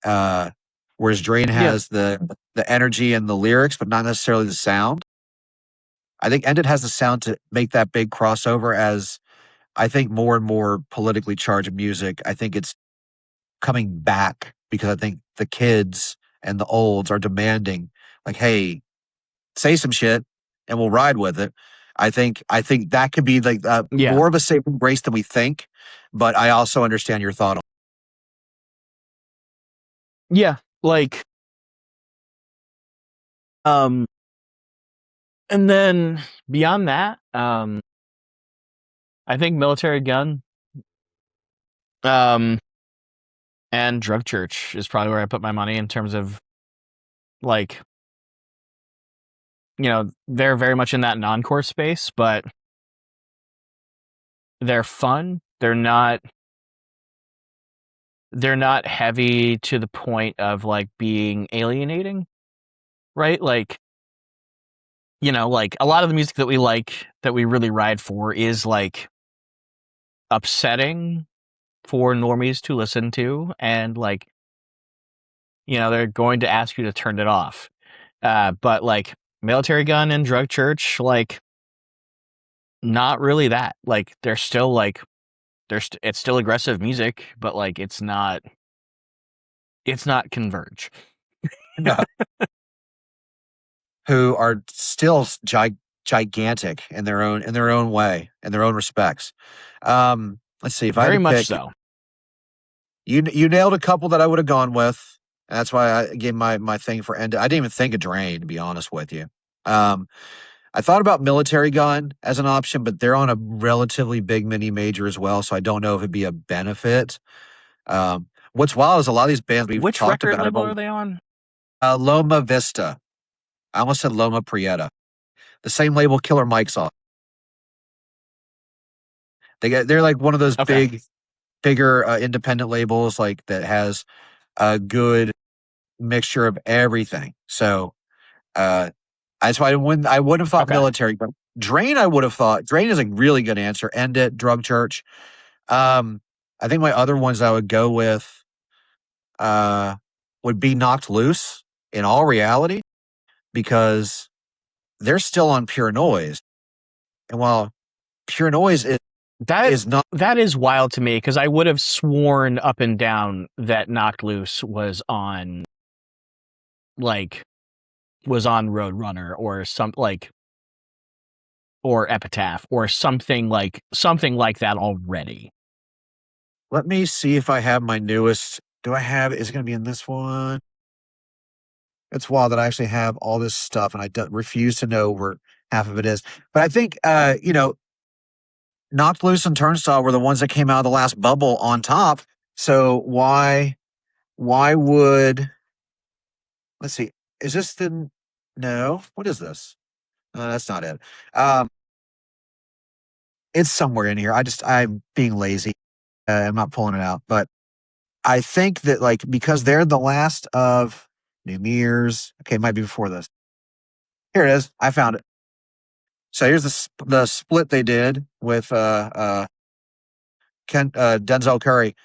uh, whereas Drain yeah, has the energy and the lyrics, but not necessarily the sound. I think Ended has the sound to make that big crossover as I think more and more politically charged music. I think it's coming back because I think the kids and the olds are demanding like, hey, say some shit and we'll ride with it. I think that could be like yeah, more of a saving grace than we think, but I also understand your thought on. yeah. Like Um, and then beyond that, I think Military Gun, um, and Drug Church is probably where I put my money in terms of like, they're very much in that non-core space, but they're fun. They're not heavy to the point of like being alienating, right? Like, like a lot of the music that we like, that we really ride for, is like upsetting for normies to listen to, and like, they're going to ask you to turn it off. But like Military Gun and Drug Church, like, not really that. Like, they're still like, it's still aggressive music, but like it's not Converge. No, who are still gigantic in their own way, in their own respects. Let's see if I had Very to much pick. so. You nailed a couple that I would have gone with. And that's why I gave my thing for end. I didn't even think of Drain, to be honest with you. Um, I thought about Military Gun as an option, but they're on a relatively big mini major as well, so I don't know if it'd be a benefit. What's wild is a lot of these bands we've Which talked record about label are they on? Loma Vista. I almost said Loma Prieta. The same label Killer Mike's off. They're like one of those Okay. bigger independent labels like that has a good mixture of everything. So that's why I wouldn't have thought Okay. Military, but Drain I would have thought Drain is a really good answer. End it, Drug Church. I think my other ones I would go with uh would be Knocked Loose in all reality, because they're still on Pure Noise. And while Pure Noise That is not that is wild to me, because I would have sworn up and down that Knocked Loose like was on Roadrunner or some like, or Epitaph or something like that already. let me see if I have my newest. Do I have is it gonna be in this one? It's wild that I actually have all this stuff and refuse to know where half of it is. But I think Knocked Loose and Turnstile were the ones that came out of the last bubble on top. So why would let's see, is this the no? What is this? That's not it. Um, it's somewhere in here. I'm being lazy. I'm not pulling it out, but I think that like because they're the last of New Year's. Okay, it might be before this. Here it is. I found it. So here's the split they did with Denzel Curry.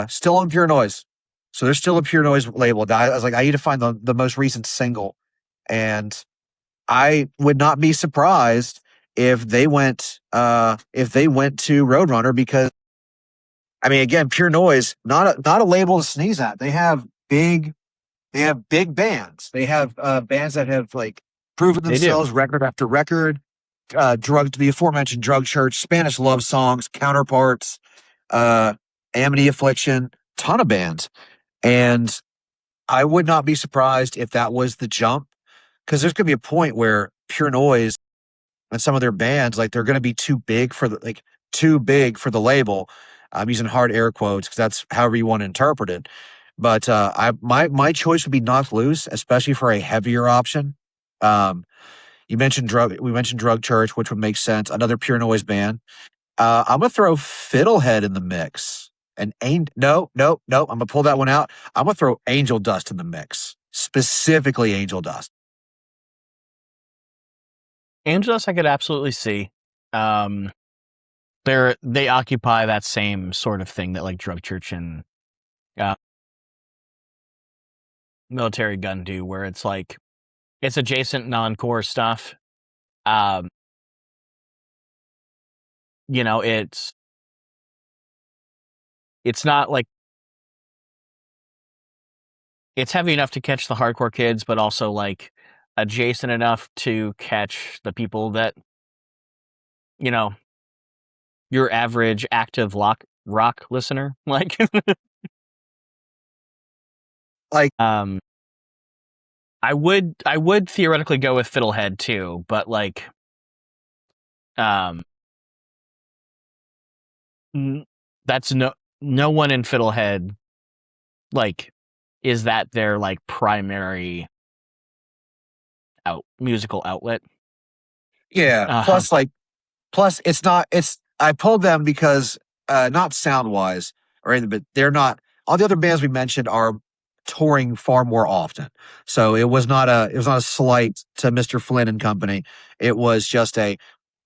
Still on Pure Noise. So there's still a Pure Noise label. I was like, I need to find the most recent single. And I would not be surprised if they went to Roadrunner, because I mean again, Pure Noise, not a label to sneeze at. They have big bands. They have bands that have like proven They do. themselves record after record. The aforementioned Drug Church, Spanish Love Songs, Counterparts, uh, Amity Affliction, ton of bands. And I would not be surprised if that was the jump, because there's going to be a point where Pure Noise and some of their bands, like they're going to be too big for the label. I'm using hard air quotes because that's however you want to interpret it. But my choice would be Knocked Loose, especially for a heavier option. Um, we mentioned Drug Church, which would make sense. Another Pure Noise band. I'm gonna throw Fiddlehead in the mix. And no, no, no. I'm gonna pull that one out. I'm gonna throw Angel Dust in the mix, specifically Angel Dust. Angelus, I could absolutely see. Um, they occupy that same sort of thing that like Drug Church and uh, Military Gun do, where it's like it's adjacent non-core stuff. Um, you know, it's not like it's heavy enough to catch the hardcore kids, but also like adjacent enough to catch the people that, you know, your average active rock listener. Like, Like um, I would theoretically go with Fiddlehead too, but like um that's no one in Fiddlehead like is that their like primary musical outlet. Yeah. Um, Plus it's I pulled them because not sound wise or anything, but they're not all the other bands we mentioned are touring far more often. So it was not a slight to Mr. Flynn and company. It was just a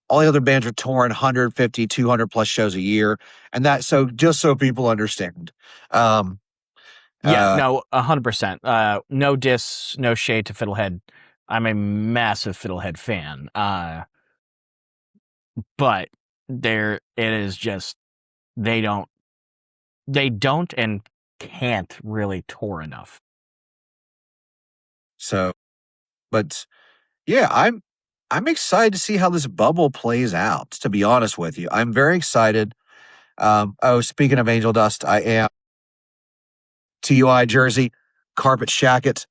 all the other bands are touring 150, 200 plus shows a year. And that so just so people understand. Um yeah, uh no, 100%. No diss, no shade to Fiddlehead. I'm a massive Fiddlehead fan. But there it is just they don't and can't really tour enough. so but yeah, I'm excited to see how this bubble plays out, to be honest with you. I'm very excited. Oh, speaking of Angel Dust, I am TUI jersey, carpet shacket,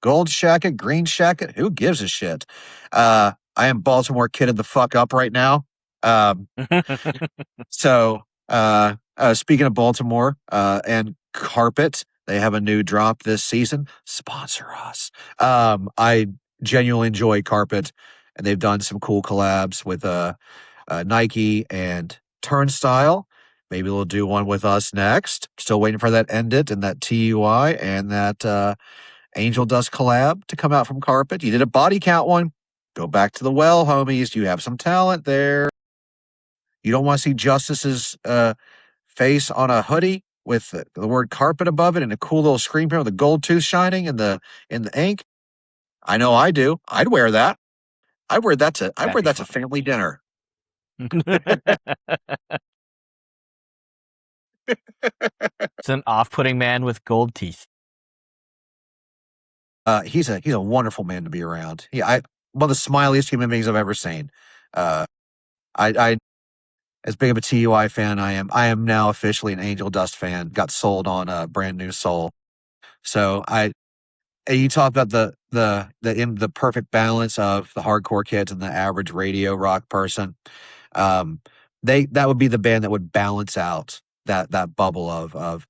gold shacket, green shacket. Who gives a shit? I am Baltimore kidded the fuck up right now. Um, speaking of Baltimore and carpet, they have a new drop this season. Sponsor us. I genuinely enjoy carpet, and they've done some cool collabs with Nike and Turnstile. Maybe they'll do one with us next. Still waiting for that End It and that TUI and that Angel Dust collab to come out from Carpet. You did a body count one. Go back to the well, homies. You have some talent there. You don't want to see Justice's face on a hoodie with the word carpet above it and a cool little screen print with a gold tooth shining in the ink. I know I do. I'd wear that. I'd That'd wear be that to fun. family dinner. It's an off-putting man with gold teeth. He's a wonderful man to be around. I one of the smiliest human beings I've ever seen. Uh, I as big of a TUI fan I am now officially an Angel Dust fan. Got sold on a brand new soul. So I and you talk about the perfect balance of the hardcore kids and the average radio rock person. Um, they that would be the band that would balance out that bubble of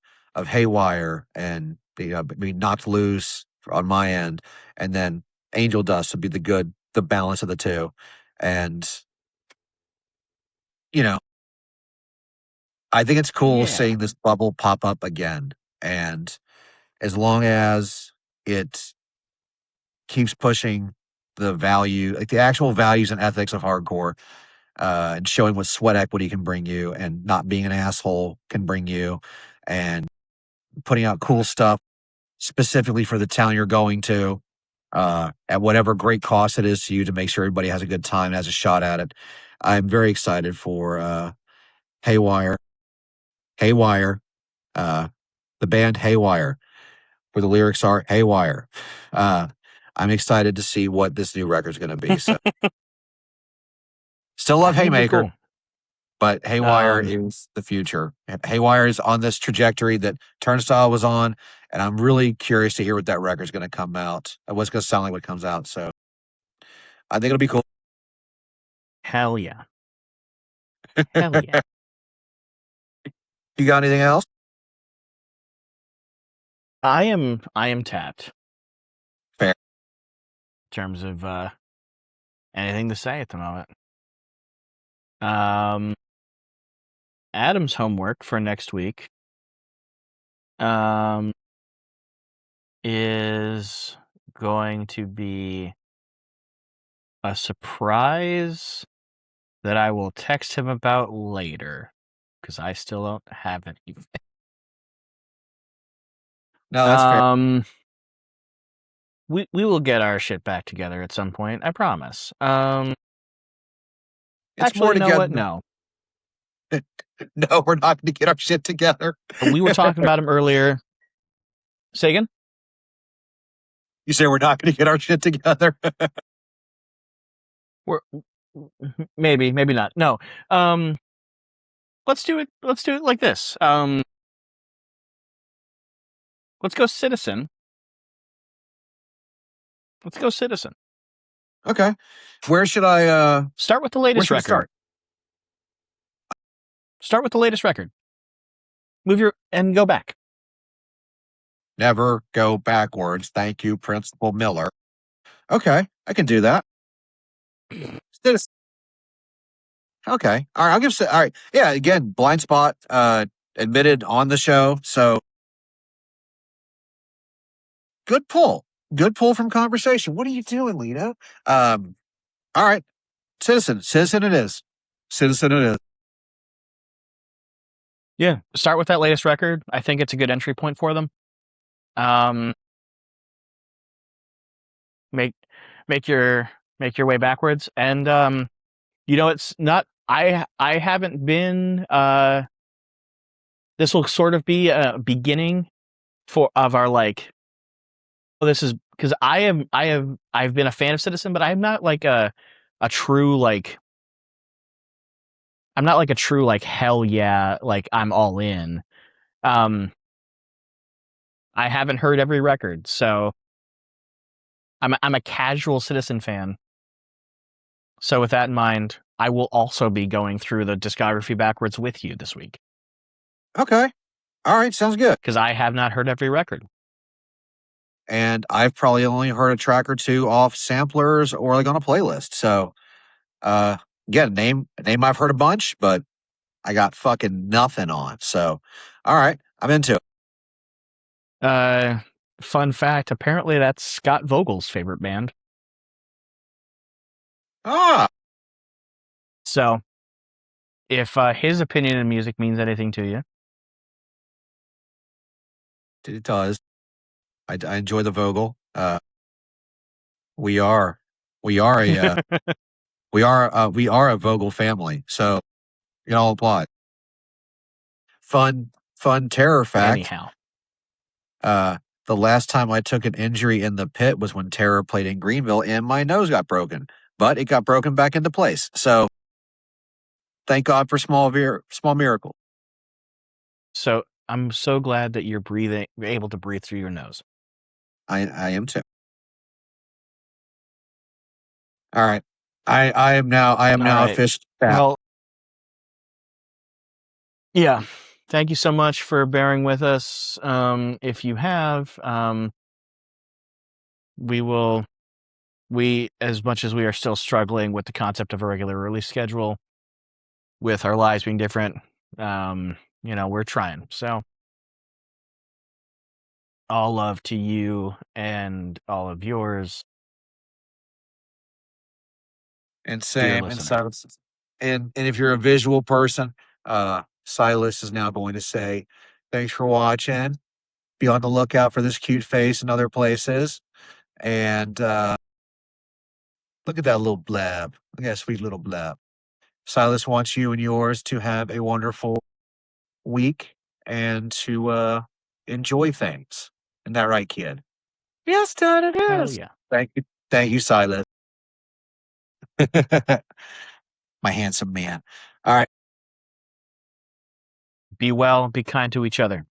Haywire and be knocked loose on my end, and then Angel Dust would be the balance of the two. And you know, I think it's cool Yeah. seeing this bubble pop up again. And as long as it keeps pushing the value, like the actual values and ethics of hardcore, and showing what sweat equity can bring you and not being an asshole can bring you, and putting out cool stuff specifically for the town you're going to, at whatever great cost it is to you to make sure everybody has a good time and has a shot at it. I'm very excited for Haywire. Haywire, uh, the band Haywire, where the lyrics are Haywire. Uh, I'm excited to see what this new record's going to be. So, still I love think it'll be Haymaker, cool. but Haywire Um, is the future. Haywire is on this trajectory that Turnstile was on, and I'm really curious to hear what that record's going to come out, what's going to sound like when it comes out. So I think it'll be cool. hell yeah. Hell yeah. You got anything else? I am tapped Fair. in terms of anything to say at the moment. Um, Adam's homework for next week um is going to be a surprise that I will text him about later because I still don't have anything. No, that's fair. Um, we will get our shit back together at some point. I promise. It's Actually, more you know together. what? No, No, we're not going to get our shit together. we were talking about him earlier. Say again? You say we're not going to get our shit together. We're maybe not. No. Um, let's do it. Let's do it like this. Let's go Citizen. Let's go Citizen. Okay. Where should I Start with the where latest should I record. start? Start with the latest record. Move your and go back. Never go backwards. Thank you, Principal Miller. Okay, I can do that. Citizen. Okay. All right, all right. Yeah, again, blind spot admitted on the show. So good pull. Good pull from conversation. What are you doing, Lito? All right. Citizen. Citizen it is. Citizen it is. Yeah. Start with that latest record. I think it's a good entry point for them. Make your way backwards. And it's not I haven't been this will sort of be a beginning of our like this is because I've been a fan of Citizen, but I'm not like a true like I'm not like a true like hell yeah, like I'm all in. I haven't heard every record, so I'm a casual Citizen fan. So with that in mind, I will also be going through the discography backwards with you this week. Okay. All right, sounds good. Because I have not heard every record. And I've probably only heard a track or two off samplers or like on a playlist. So again, name I've heard a bunch, but I got fucking nothing on. So all right, I'm into it. Fun fact, apparently that's Scott Vogel's favorite band. Ah. So if his opinion in music means anything to you. It does. I enjoy the Vogel. We are a we are a Vogel family. So you all applaud. Fun terror fact. Anyhow. The last time I took an injury in the pit was when Terror played in Greenville and my nose got broken, but it got broken back into place. So thank God for small miracle. So I'm so glad that you're able to breathe through your nose. I am too. All right. I am now right. a fish. Well, yeah. Thank you so much for bearing with us. If you have, as much as we are still struggling with the concept of a regular release schedule, with our lives being different, we're trying. So all love to you and all of yours. And same and Silas. And if you're a visual person, Silas is now going to say, thanks for watching. Be on the lookout for this cute face in other places. And look at that little blab. Look at that sweet little blab. Silas wants you and yours to have a wonderful week and to enjoy things. Isn't that right, kid? Yes, Dad, it is. Hell yeah. Thank you, Silas. My handsome man. All right. Be well, be kind to each other.